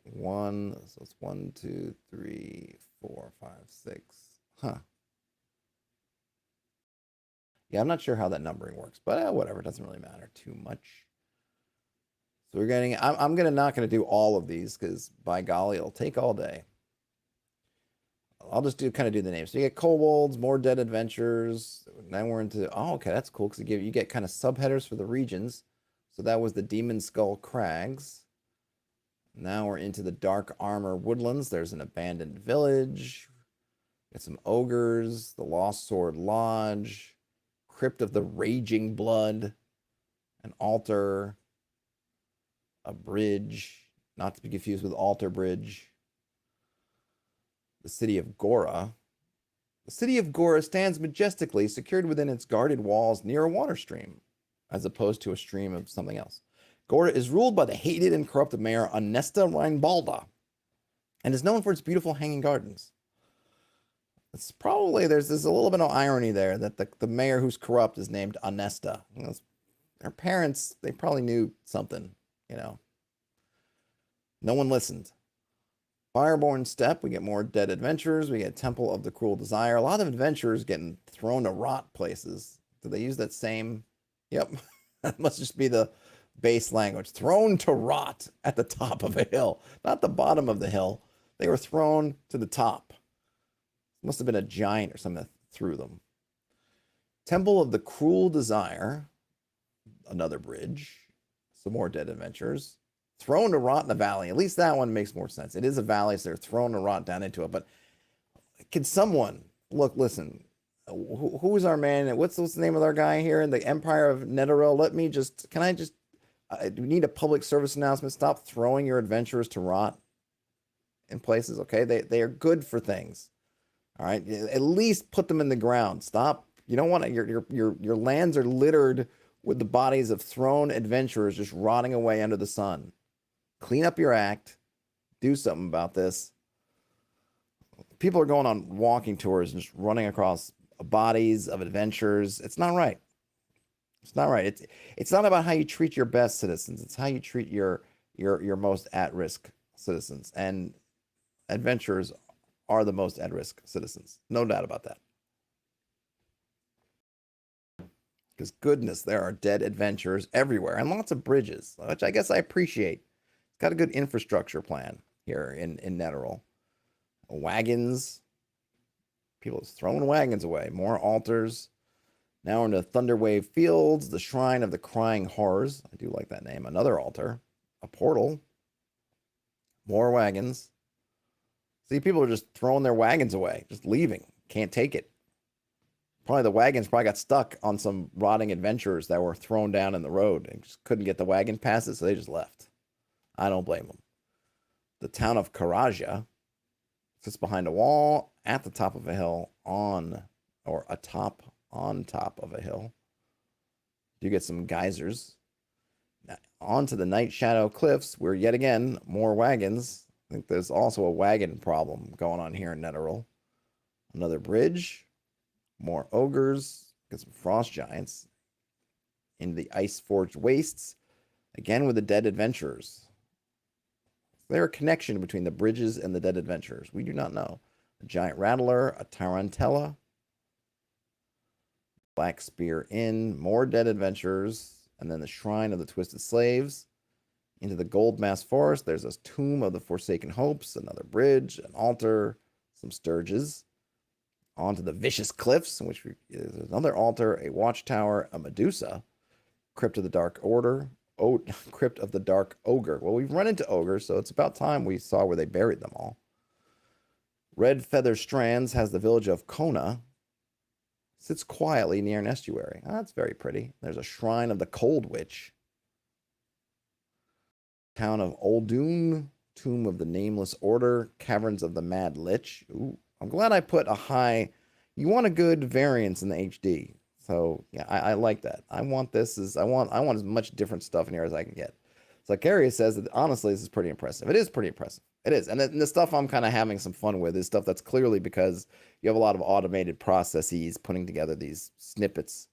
1, so it's 1, 2, 3, 4, 5, 6. Huh. Yeah, I'm not sure how that numbering works, but whatever, it doesn't really matter too much. So we're getting, I'm not going to do all of these because by golly, it'll take all day. I'll just kind of do the names. So you get kobolds, more dead adventures. Now we're into, oh, okay, that's cool because you get kind of subheaders for the regions. So that was the Demon Skull Crags. Now we're into the Dark Armor Woodlands. There's an abandoned village. Got some ogres, the Lost Sword Lodge, Crypt of the Raging Blood, an altar, a bridge, not to be confused with Altar Bridge. The city of Gora. The city of Gora stands majestically, secured within its guarded walls near a water stream, as opposed to a stream of something else. Gora is ruled by the hated and corrupted mayor Onesta Reinbalda, and is known for its beautiful hanging gardens. It's probably, there's a little bit of irony there that the mayor who's corrupt is named Onesta. You know, their parents, they probably knew something, you know. No one listened. Fireborn Steppe, we get more dead adventurers. We get Temple of the Cruel Desire. A lot of adventurers getting thrown to rot places. Do they use that same? Yep. That must just be the base language. Thrown to rot at the top of a hill. Not the bottom of the hill. They were thrown to the top. Must have been a giant or something that threw them. Temple of the Cruel Desire. Another bridge. Some more dead adventurers. Thrown to rot in a valley. At least that one makes more sense. It is a valley, so they're thrown to rot down into it. But can someone look? Listen, who is our man? What's the name of our guy here in the Empire of Netheril? Let me just. Can I just? We need a public service announcement. Stop throwing your adventurers to rot in places. Okay, they are good for things. All right, at least put them in the ground. Stop. You don't want to. Your lands are littered with the bodies of thrown adventurers just rotting away under the sun. Clean up your act. Do something about this. People are going on walking tours and just running across bodies of adventurers. It's not right. It's not right. It's not about how you treat your best citizens. It's how you treat your most at-risk citizens. And adventurers are the most at-risk citizens. No doubt about that. Because goodness, there are dead adventurers everywhere and lots of bridges, which I guess I appreciate. It's got a good infrastructure plan here in Netheril. Wagons. People just throwing wagons away. More altars. Now we're into Thunderwave Fields, the Shrine of the Crying Horrors. I do like that name. Another altar. A portal. More wagons. See, people are just throwing their wagons away. Just leaving. Can't take it. Probably the wagons got stuck on some rotting adventurers that were thrown down in the road and just couldn't get the wagon past it, so they just left. I don't blame them. The town of Karaja sits behind a wall at the top of a hill on top of a hill. You get some geysers. Now, onto the Night Shadow Cliffs, where yet again, more wagons. I think there's also a wagon problem going on here in Netheril. Another bridge. More ogres. Get some frost giants. In the ice forged wastes. Again with the dead adventurers. Is there a connection between the bridges and the dead adventurers? We do not know. A giant rattler, a tarantella, Black Spear Inn, more dead adventurers, and then the Shrine of the Twisted Slaves. Into the Gold Mask Forest, there's a Tomb of the Forsaken Hopes, another bridge, an altar, some sturges. onto the Vicious Cliffs, in which is another altar, a watchtower, a Medusa, Crypt of the Dark Order, Crypt of the Dark Ogre. Well, we've run into ogres, so it's about time we saw where they buried them all. Red Feather Strands has the village of Kona. Sits quietly near an estuary. Oh, that's very pretty. There's a shrine of the Cold Witch. Town of Oldun, Tomb of the Nameless Order, Caverns of the Mad Lich. Ooh, I'm glad I put a high. You want a good variance in the HD. So yeah, I like that. I want as much different stuff in here as I can get. Zacharias says that honestly, this is pretty impressive. It is pretty impressive. It is. And the stuff I'm kind of having some fun with is stuff that's clearly because you have a lot of automated processes putting together these snippets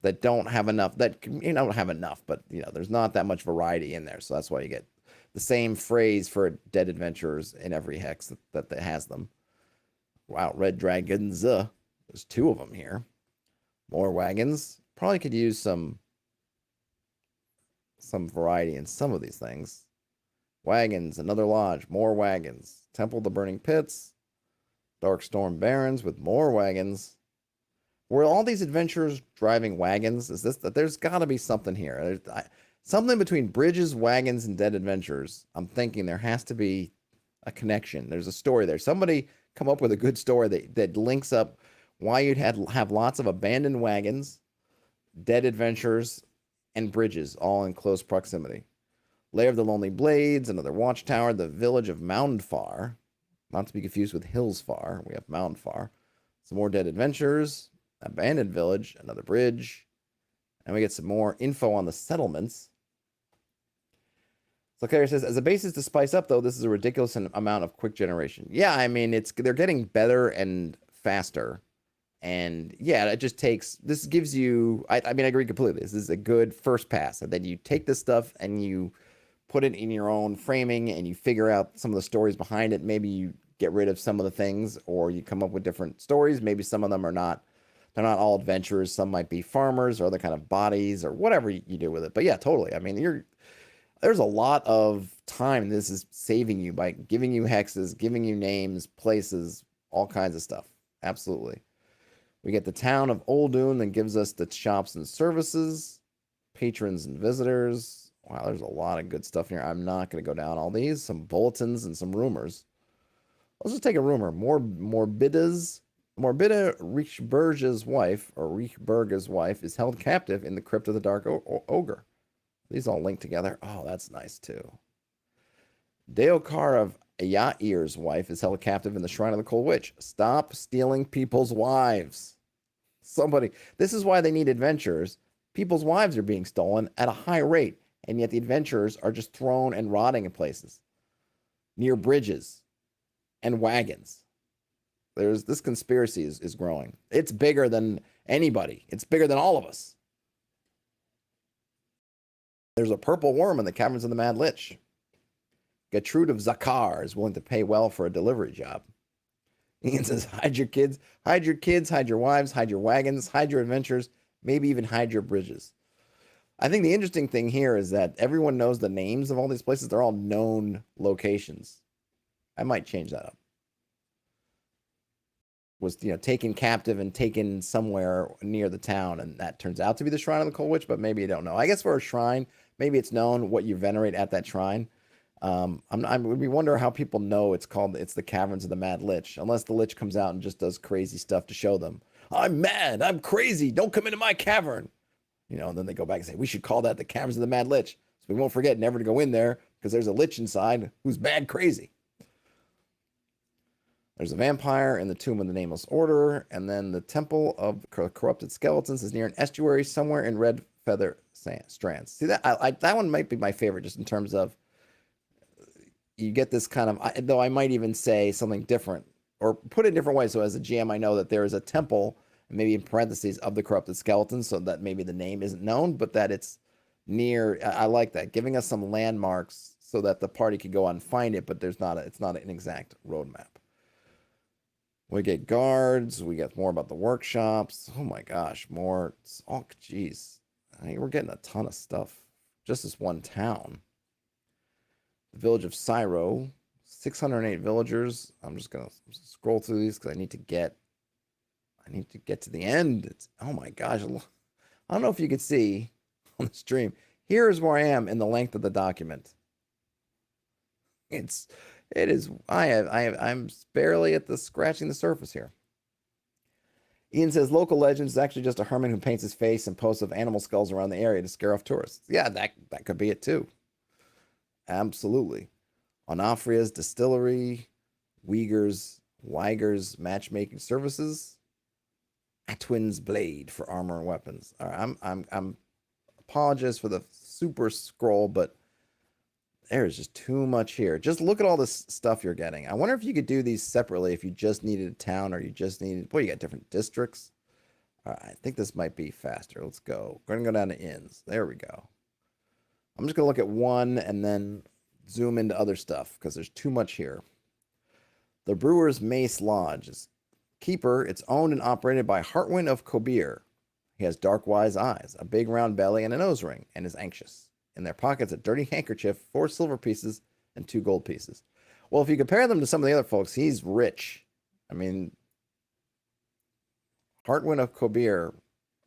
that don't have enough, don't have enough, but there's not that much variety in there. So that's why you get the same phrase for dead adventurers in every hex that has them. Wow, red dragons. There's 2 of them here. More wagons. Probably could use some variety in some of these things. Wagons, another lodge, more wagons. Temple of the Burning Pits, Dark Storm Barrens with more wagons. Were all these adventurers driving wagons? There's got to be something here. Something between bridges, wagons, and dead adventurers. I'm thinking there has to be a connection. There's a story there. Somebody come up with a good story that links up why you'd have lots of abandoned wagons, dead adventurers, and bridges all in close proximity. Lair of the Lonely Blades, another watchtower, the village of Moundfar, not to be confused with Hillsfar. We have Moundfar. Some more dead adventures, abandoned village, another bridge, and we get some more info on the settlements. So Claire says, as a basis to spice up, though, this is a ridiculous amount of quick generation. Yeah, I mean, they're getting better and faster. And yeah, it just takes, this gives you, I mean, I agree completely. This is a good first pass. And then you take this stuff and you put it in your own framing and you figure out some of the stories behind it. Maybe you get rid of some of the things or you come up with different stories. Maybe some of them are not, they're not all adventurers. Some might be farmers or other kind of bodies or whatever you do with it. But yeah, totally. I mean, there's a lot of time this is saving you by giving you hexes, giving you names, places, all kinds of stuff. Absolutely. We get the town of Oldun that gives us the shops and services, patrons and visitors. Wow, there's a lot of good stuff here. I'm not going to go down all these. Some bulletins and some rumors. Let's just take a rumor. Morbida Richberga's wife is held captive in the Crypt of the Dark Ogre. These all link together. Oh, that's nice too. Deokar of Yair's wife is held captive in the Shrine of the Cold Witch. Stop stealing people's wives. This is why they need adventurers. People's wives are being stolen at a high rate, and yet the adventurers are just thrown and rotting in places. Near bridges and wagons. This conspiracy is growing. It's bigger than anybody. It's bigger than all of us. There's a purple worm in the Caverns of the Mad Lich. Gertrude of Zakar is willing to pay well for a delivery job. Ian says, hide your kids, hide your wives, hide your wagons, hide your adventures, maybe even hide your bridges. I think the interesting thing here is that everyone knows the names of all these places. They're all known locations. I might change that up. Was taken captive and taken somewhere near the town, and that turns out to be the Shrine of the Cold Witch, but maybe you don't know. I guess for a shrine, maybe it's known what you venerate at that shrine. We wonder how people know it's the Caverns of the Mad Lich, unless the Lich comes out and just does crazy stuff to show them. I'm mad, I'm crazy, don't come into my cavern. And then they go back and say, we should call that the Caverns of the Mad Lich, so we won't forget never to go in there because there's a Lich inside who's mad crazy. There's a vampire in the Tomb of the Nameless Order, and then the Temple of Corrupted Skeletons is near an estuary somewhere in Red Feather Strands. See, that one might be my favorite, just in terms of you get this kind of, though I might even say something different or put it in a different way. So as a GM, I know that there is a temple, maybe in parentheses, of the Corrupted Skeletons, so that maybe the name isn't known, but that it's near. I like that, giving us some landmarks so that the party could go out and find it, but it's not an exact roadmap. We get guards. We get more about the workshops. Oh my gosh, more. Oh, geez. We're getting a ton of stuff. Just this one town. The village of Syro. 608 villagers. I'm just going to scroll through these because I need to get I need to get to the end. Oh my gosh. I don't know if you could see on the stream. Here's where I am in the length of the document. It's, it is, I'm barely at the scratching the surface here. Ian says local legends is actually just a hermit who paints his face and posts of animal skulls around the area to scare off tourists. Yeah, that could be it too. Absolutely. Onofria's Distillery, Weiger's Matchmaking Services, Atwin's Blade for armor and weapons. All right, I'm apologize for the super scroll, but there's just too much here. Just look at all this stuff you're getting. I wonder if you could do these separately if you just needed a town or you just needed, boy, you got different districts. All right, I think this might be faster. Let's go. We're going to go down to inns. There we go. I'm just going to look at one and then zoom into other stuff because there's too much here. The Brewer's Mace Lodge is keeper. It's owned and operated by Hartwin of Kobir. He has dark, wise eyes, a big round belly, and a nose ring, and is anxious. In their pockets, a dirty handkerchief, 4 silver pieces, and 2 gold pieces. Well, if you compare them to some of the other folks, he's rich. I mean, Hartwin of Kobir,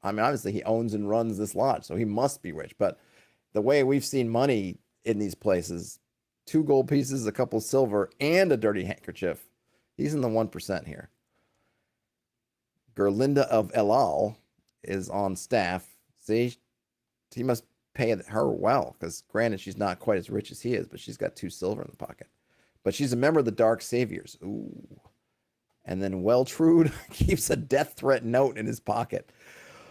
I mean, obviously he owns and runs this lodge, so he must be rich. But the way we've seen money in these places, 2 gold pieces, a couple silver, and a dirty handkerchief, he's in the 1% here. Gerlinda of Elal is on staff. See, he must pay her well, because granted, she's not quite as rich as he is, but she's got 2 silver in the pocket. But she's a member of the Dark Saviors. Ooh. And then Weltrude keeps a death threat note in his pocket.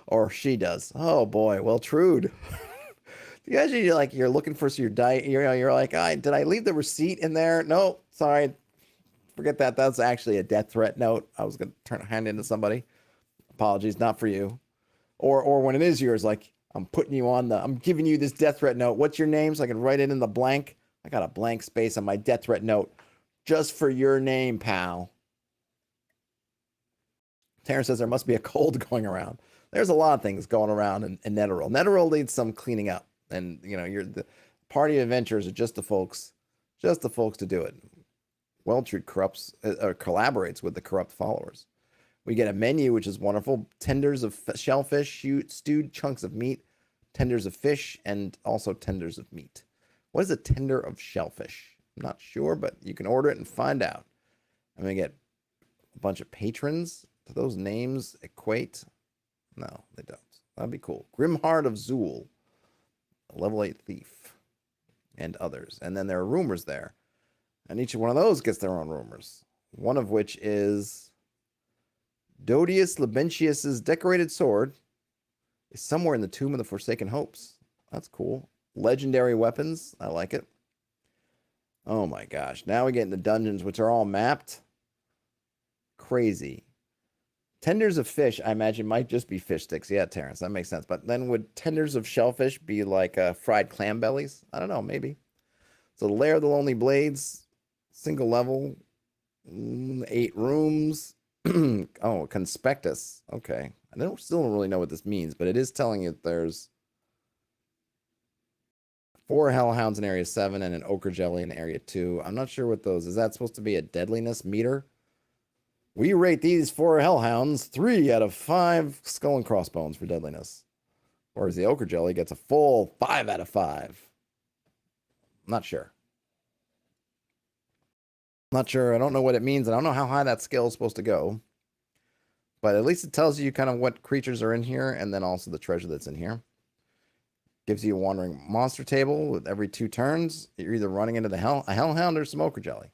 Or she does. Oh boy, Weltrude. You guys, you're looking for your diet. You're like, did I leave the receipt in there? No, sorry. Forget that. That's actually a death threat note. I was going to hand into somebody. Apologies, not for you. Or when it is yours, like, I'm giving you this death threat note. What's your name? So I can write it in the blank. I got a blank space on my death threat note just for your name, pal. Terrence says there must be a cold going around. There's a lot of things going around in Netheril. Netheril needs some cleaning up. And, you're the party of adventurers are just the folks to do it. Weltrude collaborates with the corrupt followers. We get a menu, which is wonderful. Tenders of shellfish, stewed chunks of meat, tenders of fish, and also tenders of meat. What is a tender of shellfish? I'm not sure, but you can order it and find out. I'm going to get a bunch of patrons. Do those names equate? No, they don't. That'd be cool. Grimheart of Zool, a level 8 thief, and others. And then there are rumors there. And each one of those gets their own rumors. One of which is Dodius Labentius's decorated sword is somewhere in the Tomb of the Forsaken Hopes. That's cool. Legendary weapons. I like it. Oh my gosh. Now we get into dungeons, which are all mapped. Crazy. Tenders of fish, I imagine, might just be fish sticks. Yeah, Terrence, that makes sense. But then would tenders of shellfish be like fried clam bellies? I don't know, maybe. So the Lair of the Lonely Blades, single level, 8 rooms. Oh, conspectus. Okay. Still don't really know what this means, but it is telling you that there's 4 hellhounds in area 7 and an ochre jelly in area 2. I'm not sure what those is. That supposed to be a deadliness meter? We rate these 4 hellhounds 3 out of 5 skull and crossbones for deadliness. Whereas the ochre jelly gets a full 5 out of 5. Not sure. Not sure. I don't know what it means. I don't know how high that scale is supposed to go. But at least it tells you kind of what creatures are in here and then also the treasure that's in here. Gives you a wandering monster table with every 2 turns. You're either running into a hellhound or some ochre jelly.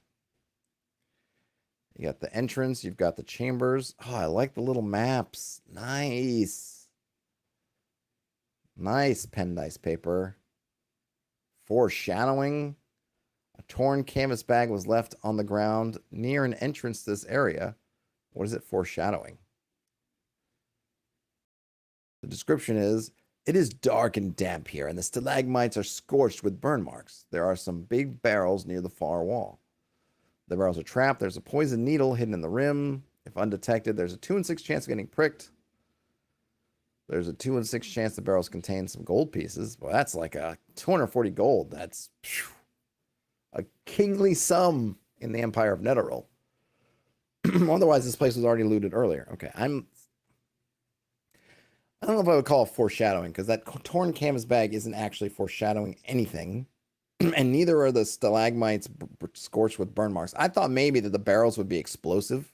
You got the entrance. You've got the chambers. Oh, I like the little maps. Nice. Nice pen dice paper. Foreshadowing. A torn canvas bag was left on the ground near an entrance to this area. What is it foreshadowing? The description is, it is dark and damp here, and the stalagmites are scorched with burn marks. There are some big barrels near the far wall. The barrels are trapped. There's a poison needle hidden in the rim. If undetected, there's a 2 in 6 chance of getting pricked. There's a 2 in 6 chance the barrels contain some gold pieces. Well, that's like a 240 gold. That's a kingly sum in the Empire of Netheril. Otherwise, this place was already looted earlier. Okay, I'm don't know if I would call it foreshadowing because that torn canvas bag isn't actually foreshadowing anything. And neither are the stalagmites scorched with burn marks. I thought maybe that the barrels would be explosive,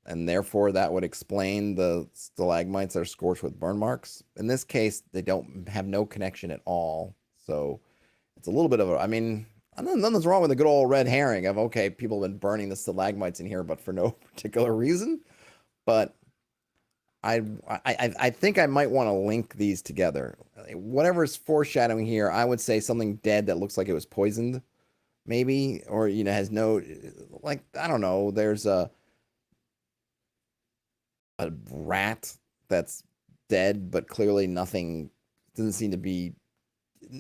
and therefore that would explain the stalagmites that are scorched with burn marks. In this case, they don't have no connection at all. So it's a little bit of a, I mean, nothing's wrong with a good old red herring of, okay, people have been burning the stalagmites in here, but for no particular reason. But I think I might want to link these together. Whatever's foreshadowing here, I would say something dead that looks like it was poisoned, maybe, or has no, like, I don't know. There's a rat that's dead, but clearly nothing, doesn't seem to be,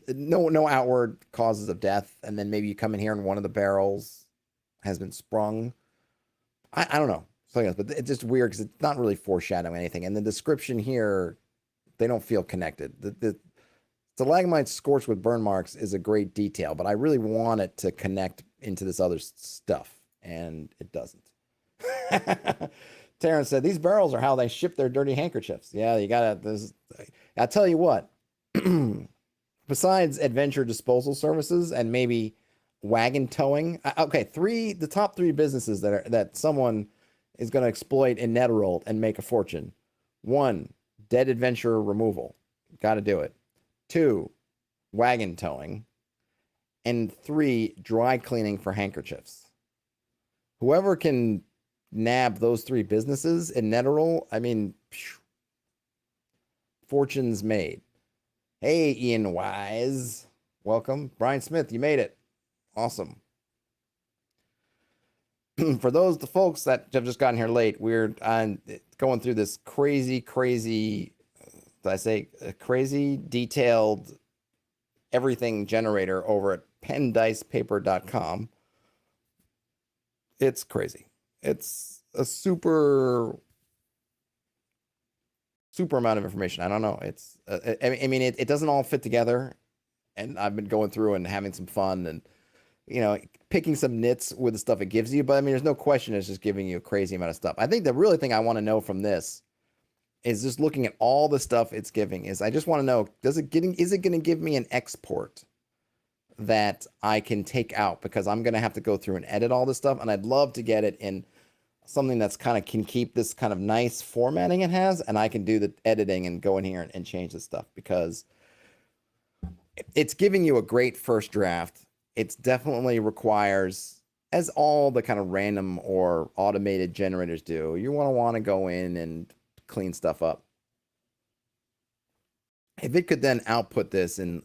no outward causes of death, and then maybe you come in here and one of the barrels has been sprung. I don't know. So, but it's just weird because it's not really foreshadowing anything. And the description here, they don't feel connected. The stalagmites scorched with burn marks is a great detail, but I really want it to connect into this other stuff, and it doesn't. Terrence said, these barrels are how they ship their dirty handkerchiefs. Yeah, you gotta, I'll tell you what, besides adventure disposal services and maybe wagon towing, okay, the top three businesses that someone is going to exploit in Netherworld and make a fortune. 1, dead adventurer removal. Got to do it. 2, wagon towing. And 3, dry cleaning for handkerchiefs. Whoever can nab those 3 businesses in Netherworld, I mean, fortune's made. Hey, Ian Wise. Welcome. Brian Smith, you made it. Awesome. For the folks that have just gotten here late, we're going through this crazy, did I say crazy detailed everything generator over at pendicepaper.com. It's crazy. It's a super amount of information. I don't know. It's, I mean, it doesn't all fit together, and I've been going through and having some fun and, picking some nits with the stuff it gives you. But I mean, there's no question it's just giving you a crazy amount of stuff. I think the really thing I want to know from this is just looking at all the stuff it's giving is I just want to know, is it going to give me an export that I can take out? Because I'm going to have to go through and edit all this stuff. And I'd love to get it in something that's kind of can keep this kind of nice formatting it has. And I can do the editing and go in here and change the stuff, because it's giving you a great first draft. It's definitely requires, as all the kind of random or automated generators do, you want to go in and clean stuff up. If it could then output this in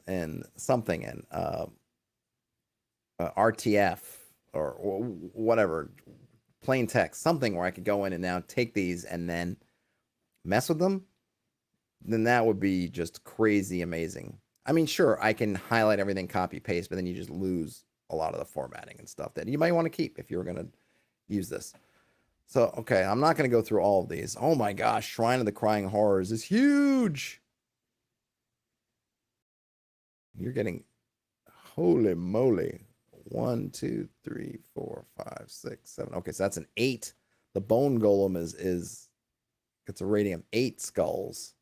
something in RTF or whatever, plain text, something where I could go in and now take these and then mess with them, then that would be just crazy amazing. I mean, sure, I can highlight everything, copy, paste, but then you just lose a lot of the formatting and stuff that you might want to keep if you were going to use this. So, okay, I'm not going to go through all of these. Oh my gosh, Shrine of the Crying Horrors is huge. You're getting, holy moly, 1, 2, 3, 4, 5, 6, 7. Okay, so that's an 8. The Bone Golem is it's a rating of 8 skulls.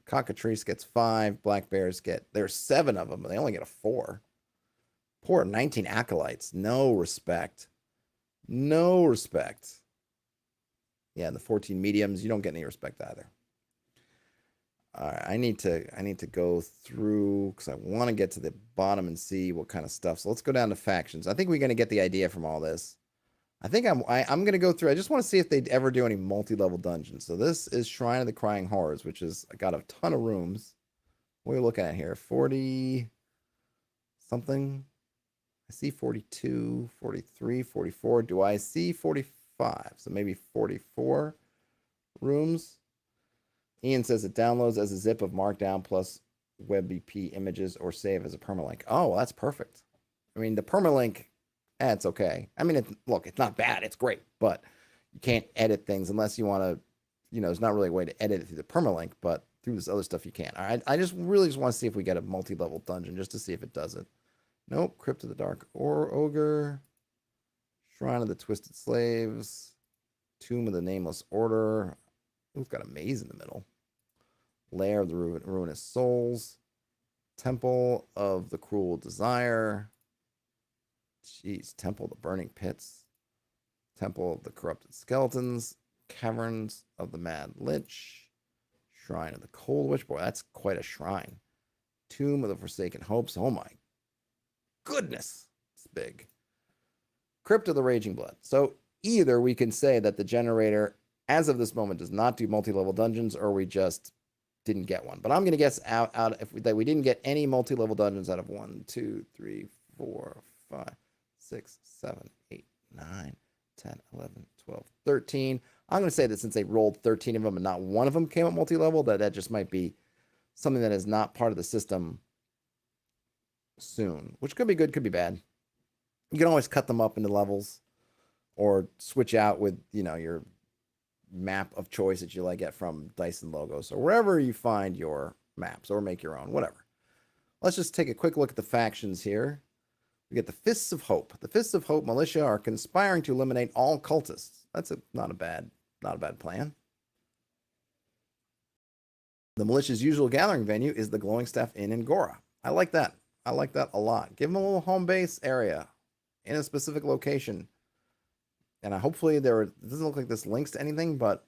Cockatrice gets 5. Black Bears there's 7 of them, but they only get a 4. Poor 19 Acolytes. No respect. No respect. Yeah, and the 14 Mediums, you don't get any respect either. All right, I need to go through because I want to get to the bottom and see what kind of stuff. So let's go down to factions. I think we're going to get the idea from all this. I think I'm going to go through. I just want to see if they ever do any multi-level dungeons. So this is Shrine of the Crying Horrors, which is got a ton of rooms. What are we looking at here? 40 something. I see 42, 43, 44. Do I see 45? So maybe 44 rooms. Ian says it downloads as a zip of Markdown plus WebP images or save as a permalink. Oh, well, that's perfect. I mean, the permalink, it's okay. I mean, look, it's not bad. It's great, but you can't edit things unless you want to, there's not really a way to edit it through the permalink, but through this other stuff you can. All right, I just really want to see if we get a multi-level dungeon just to see if it does it. Nope, Crypt of the Dark Ogre, Shrine of the Twisted Slaves, Tomb of the Nameless Order. Ooh, it's got a maze in the middle. Lair of the Ruinous Souls, Temple of the Cruel Desire. Jeez, Temple of the Burning Pits, Temple of the Corrupted Skeletons, Caverns of the Mad Lich, Shrine of the Cold Witch. Boy, that's quite a shrine. Tomb of the Forsaken Hopes. Oh my goodness, it's big. Crypt of the Raging Blood. So either we can say that the generator, as of this moment, does not do multi-level dungeons, or we just didn't get one. But I'm going to guess that we didn't get any multi-level dungeons out of 1, 2, 3, 4, 5, 6, 7, 8, 9, 10, 11, 12, 13. I'm going to say that since they rolled 13 of them and not one of them came up multi-level, that just might be something that is not part of the system soon, which could be good, could be bad. You can always cut them up into levels or switch out with, your map of choice that you get from Dyson Logos or wherever you find your maps, or make your own, whatever. Let's just take a quick look at the factions here. We get the Fists of Hope. The Fists of Hope militia are conspiring to eliminate all cultists. That's not a bad plan. The militia's usual gathering venue is the Glowing Staff Inn in Gora. I like that. I like that a lot. Give them a little home base area in a specific location. And hopefully it doesn't look like this links to anything, but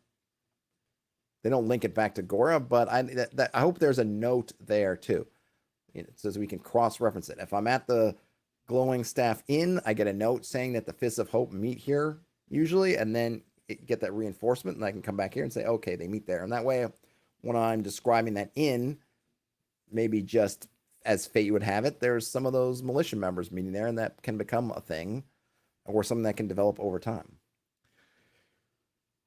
they don't link it back to Gora. But I hope there's a note there too. It says we can cross-reference it. If I'm at the Glowing Staff Inn, I get a note saying that the Fists of Hope meet here usually, and then get that reinforcement, and I can come back here and say, okay, they meet there. And that way, when I'm describing that inn, maybe just as fate would have it, there's some of those militia members meeting there, and that can become a thing, or something that can develop over time.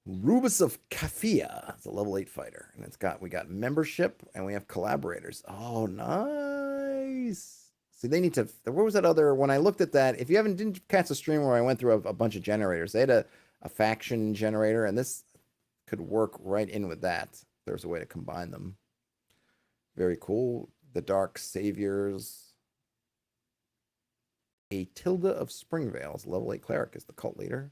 Rubus of Kafia. It's a level 8 fighter, and we got membership, and we have collaborators. Oh, nice. See, they need to. Where was that other? When I looked at that, if you didn't catch the stream where I went through a bunch of generators, they had a faction generator, and this could work right in with that. There's a way to combine them. Very cool. The Dark Saviors. A Tilda of Springvale's level 8 cleric is the cult leader.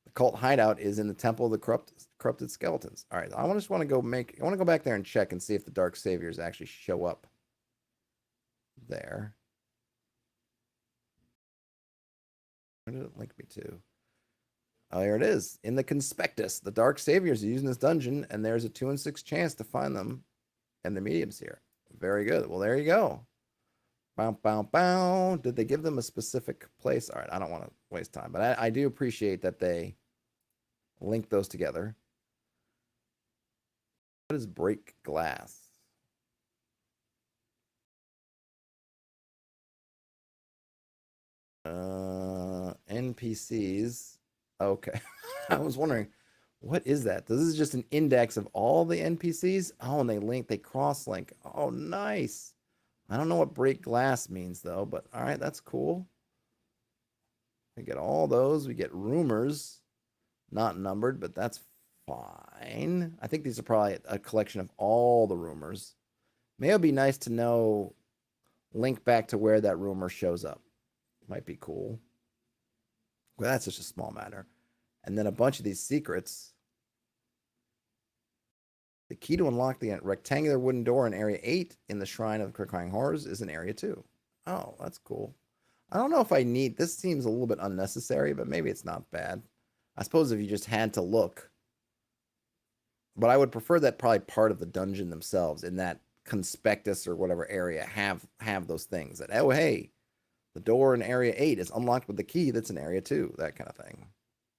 The cult hideout is in the Temple of the Corrupted Skeletons. All right, I want to go back there and check and see if the Dark Saviors actually show up there. Where did it link me to? Oh, here it is. In the conspectus, the Dark Saviors are using this dungeon, and there's a 2 in 6 chance to find them and the mediums here. Very good. Well, there you go. Bow, bow, bow. Did they give them a specific place? All right, I don't want to waste time, but I do appreciate that they link those together. What is break glass? NPCs. Okay. I was wondering, what is that? This is just an index of all the NPCs. Oh, and they cross-link. Oh, nice. I don't know what break glass means, though, but all right, that's cool. We get all those. We get rumors, not numbered, but that's fine. I think these are probably a collection of all the rumors. May it be nice to know, link back to where that rumor shows up. Might be cool. Well, that's just a small matter. And then a bunch of these secrets. The key to unlock the rectangular wooden door in Area 8 in the Shrine of the Crying Horrors is in Area 2. Oh, that's cool. I don't know if I need... This seems a little bit unnecessary, but maybe it's not bad. I suppose if you just had to look. But I would prefer that probably part of the dungeon themselves, in that conspectus or whatever area, have those things. That, oh, hey, the door in Area 8 is unlocked with the key that's in Area 2. That kind of thing.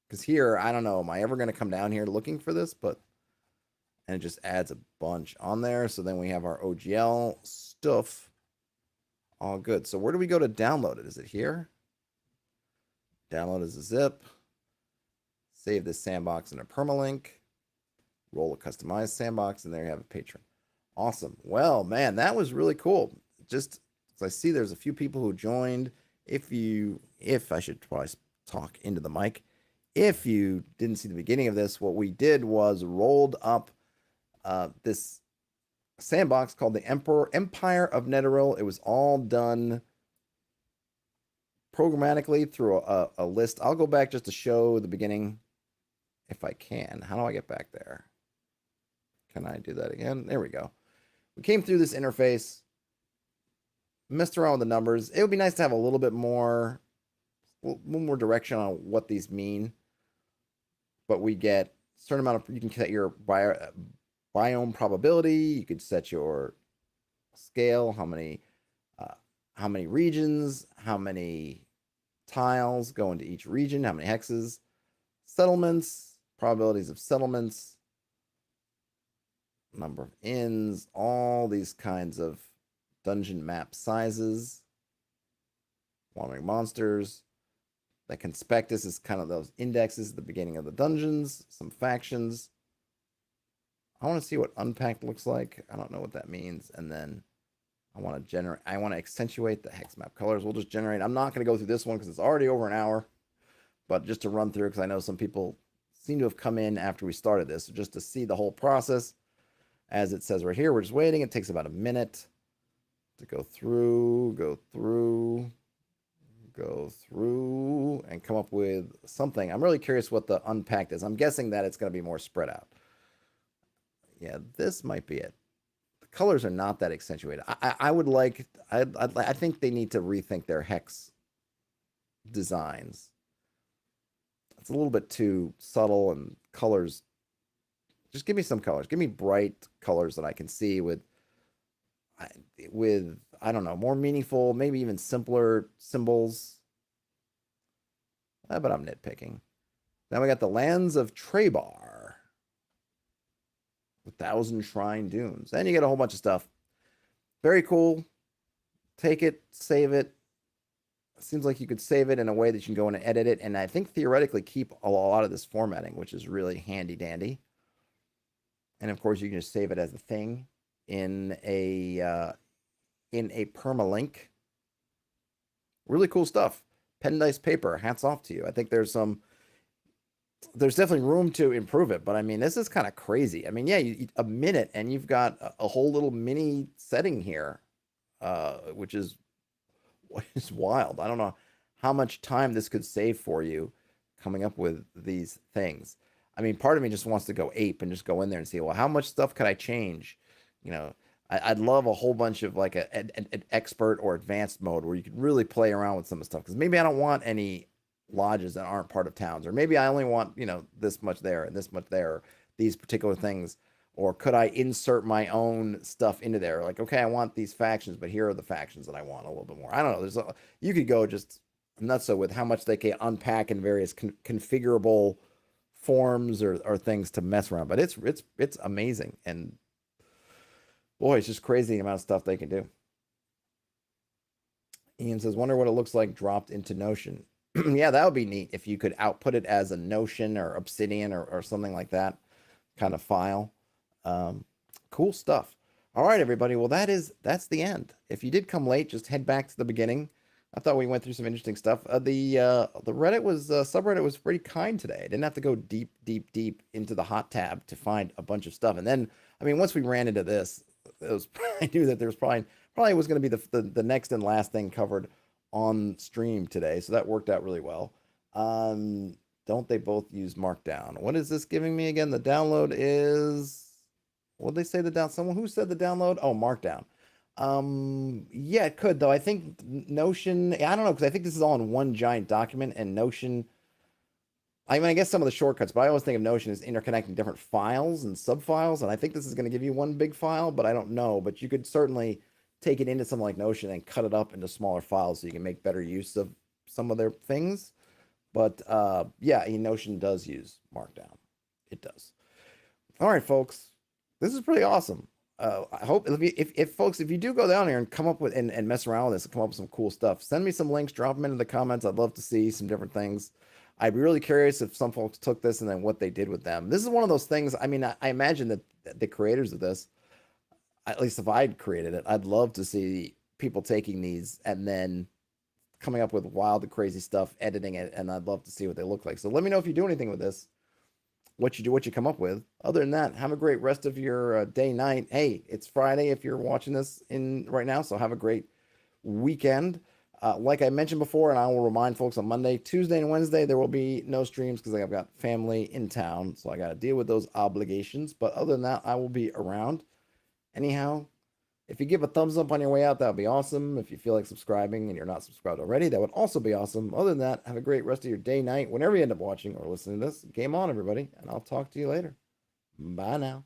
Because here, I don't know, am I ever going to come down here looking for this? And it just adds a bunch on there. So then we have our OGL stuff. All good. So where do we go to download it? Is it here? Download as a zip. Save this sandbox in a permalink. Roll a customized sandbox, and there you have a patron. Awesome. Well, man, that was really cool. Just as I see there's a few people who joined. If I should probably talk into the mic. If you didn't see the beginning of this, what we did was rolled up this sandbox called the Empire of Netheril. It was all done programmatically through a list. I'll go back just to show the beginning if I can. How do I get back there? Can I do that again? There we go. We came through this interface, messed around with the numbers. It would be nice to have a little bit more, direction on what these mean. But we get a certain amount of, you can set your biome probability. You could set your scale, how many regions, how many tiles go into each region, how many hexes, settlements, probabilities of settlements, number of inns, all these kinds of dungeon map sizes, wandering monsters. That conspectus is kind of those indexes at the beginning of the dungeons, some factions. I want to see what unpacked looks like. I don't know what that means. And then I want to accentuate the hex map colors. We'll just generate. I'm not going to go through this one because it's already over an hour, but just to run through, because I know some people seem to have come in after we started this, so just to see the whole process. As it says right here, we're just waiting. It takes about a minute to go through, and come up with something. I'm really curious what the unpacked is. I'm guessing that it's going to be more spread out. Yeah, this might be it. The colors are not that accentuated. I think they need to rethink their hex designs. It's a little bit too subtle, and colors. Just give me some colors. Give me bright colors that I can see with I don't know, more meaningful, maybe even simpler symbols. But I'm nitpicking. Now we got the Lands of Trebar, 1,000 Shrine Dunes, and you get a whole bunch of stuff. Very cool. Take it, save it. Seems like you could save it in a way that you can go in and edit it, and I think theoretically keep a lot of this formatting, which is really handy dandy. And of course, you can just save it as a thing in a permalink. Really cool stuff. Pen dice paper. Hats off to you. I think there's definitely room to improve it, but I mean, this is kind of crazy. I mean, yeah, a minute and you've got a whole little mini setting here, which is wild. I don't know how much time this could save for you coming up with these things. I mean, part of me just wants to go ape and just go in there and see, well, how much stuff could I change? You know, I'd love a whole bunch of like an expert or advanced mode where you could really play around with some of the stuff. Because maybe I don't want any lodges that aren't part of towns, or maybe I only want, this much there and this much there, or these particular things. Or could I insert my own stuff into there? Like, okay, I want these factions, but here are the factions that I want a little bit more. I don't know. You could go just nuts with how much they can unpack in various configurable forms or things to mess around. But it's amazing, and boy, it's just crazy the amount of stuff they can do. Ian says, wonder what it looks like dropped into Notion. Yeah, that would be neat if you could output it as a Notion or Obsidian or something like that kind of file. Cool stuff. All right, everybody. Well, that's the end. If you did come late, just head back to the beginning. I thought we went through some interesting stuff. The Reddit was subreddit was pretty kind today. I didn't have to go deep into the hot tab to find a bunch of stuff. And then, I mean, once we ran into this, I knew that there was probably was going to be the next and last thing covered on stream today. So that worked out really well. Don't they both use Markdown? What is this giving me again? The download is, what did they say the down? Someone who said the download? Oh, Markdown. Yeah, it could though. I think Notion, I don't know, because I think this is all in one giant document, and Notion, I mean, I guess some of the shortcuts, but I always think of Notion as interconnecting different files and subfiles, and I think this is going to give you one big file, but I don't know. But you could certainly take it into something like Notion and cut it up into smaller files so you can make better use of some of their things. But yeah, Notion does use Markdown. It does. All right, folks, this is pretty awesome. I hope if folks, if you do go down here and come up with and mess around with this and come up with some cool stuff, send me some links, drop them into the comments. I'd love to see some different things. I'd be really curious if some folks took this and then what they did with them. This is one of those things. I mean, I imagine that the creators of this, at least if I'd created it, I'd love to see people taking these and then coming up with wild and crazy stuff, editing it, and I'd love to see what they look like. So let me know if you do anything with this, what you come up with. Other than that, have a great rest of your day, night. Hey, it's Friday if you're watching this in right now, so have a great weekend. Like I mentioned before, and I will remind folks on Monday, Tuesday, and Wednesday, there will be no streams because I've got family in town. So I got to deal with those obligations. But other than that, I will be around. Anyhow, if you give a thumbs up on your way out, that would be awesome. If you feel like subscribing and you're not subscribed already, that would also be awesome. Other than that, have a great rest of your day, night, whenever you end up watching or listening to this. Game on, everybody. And I'll talk to you later. Bye now.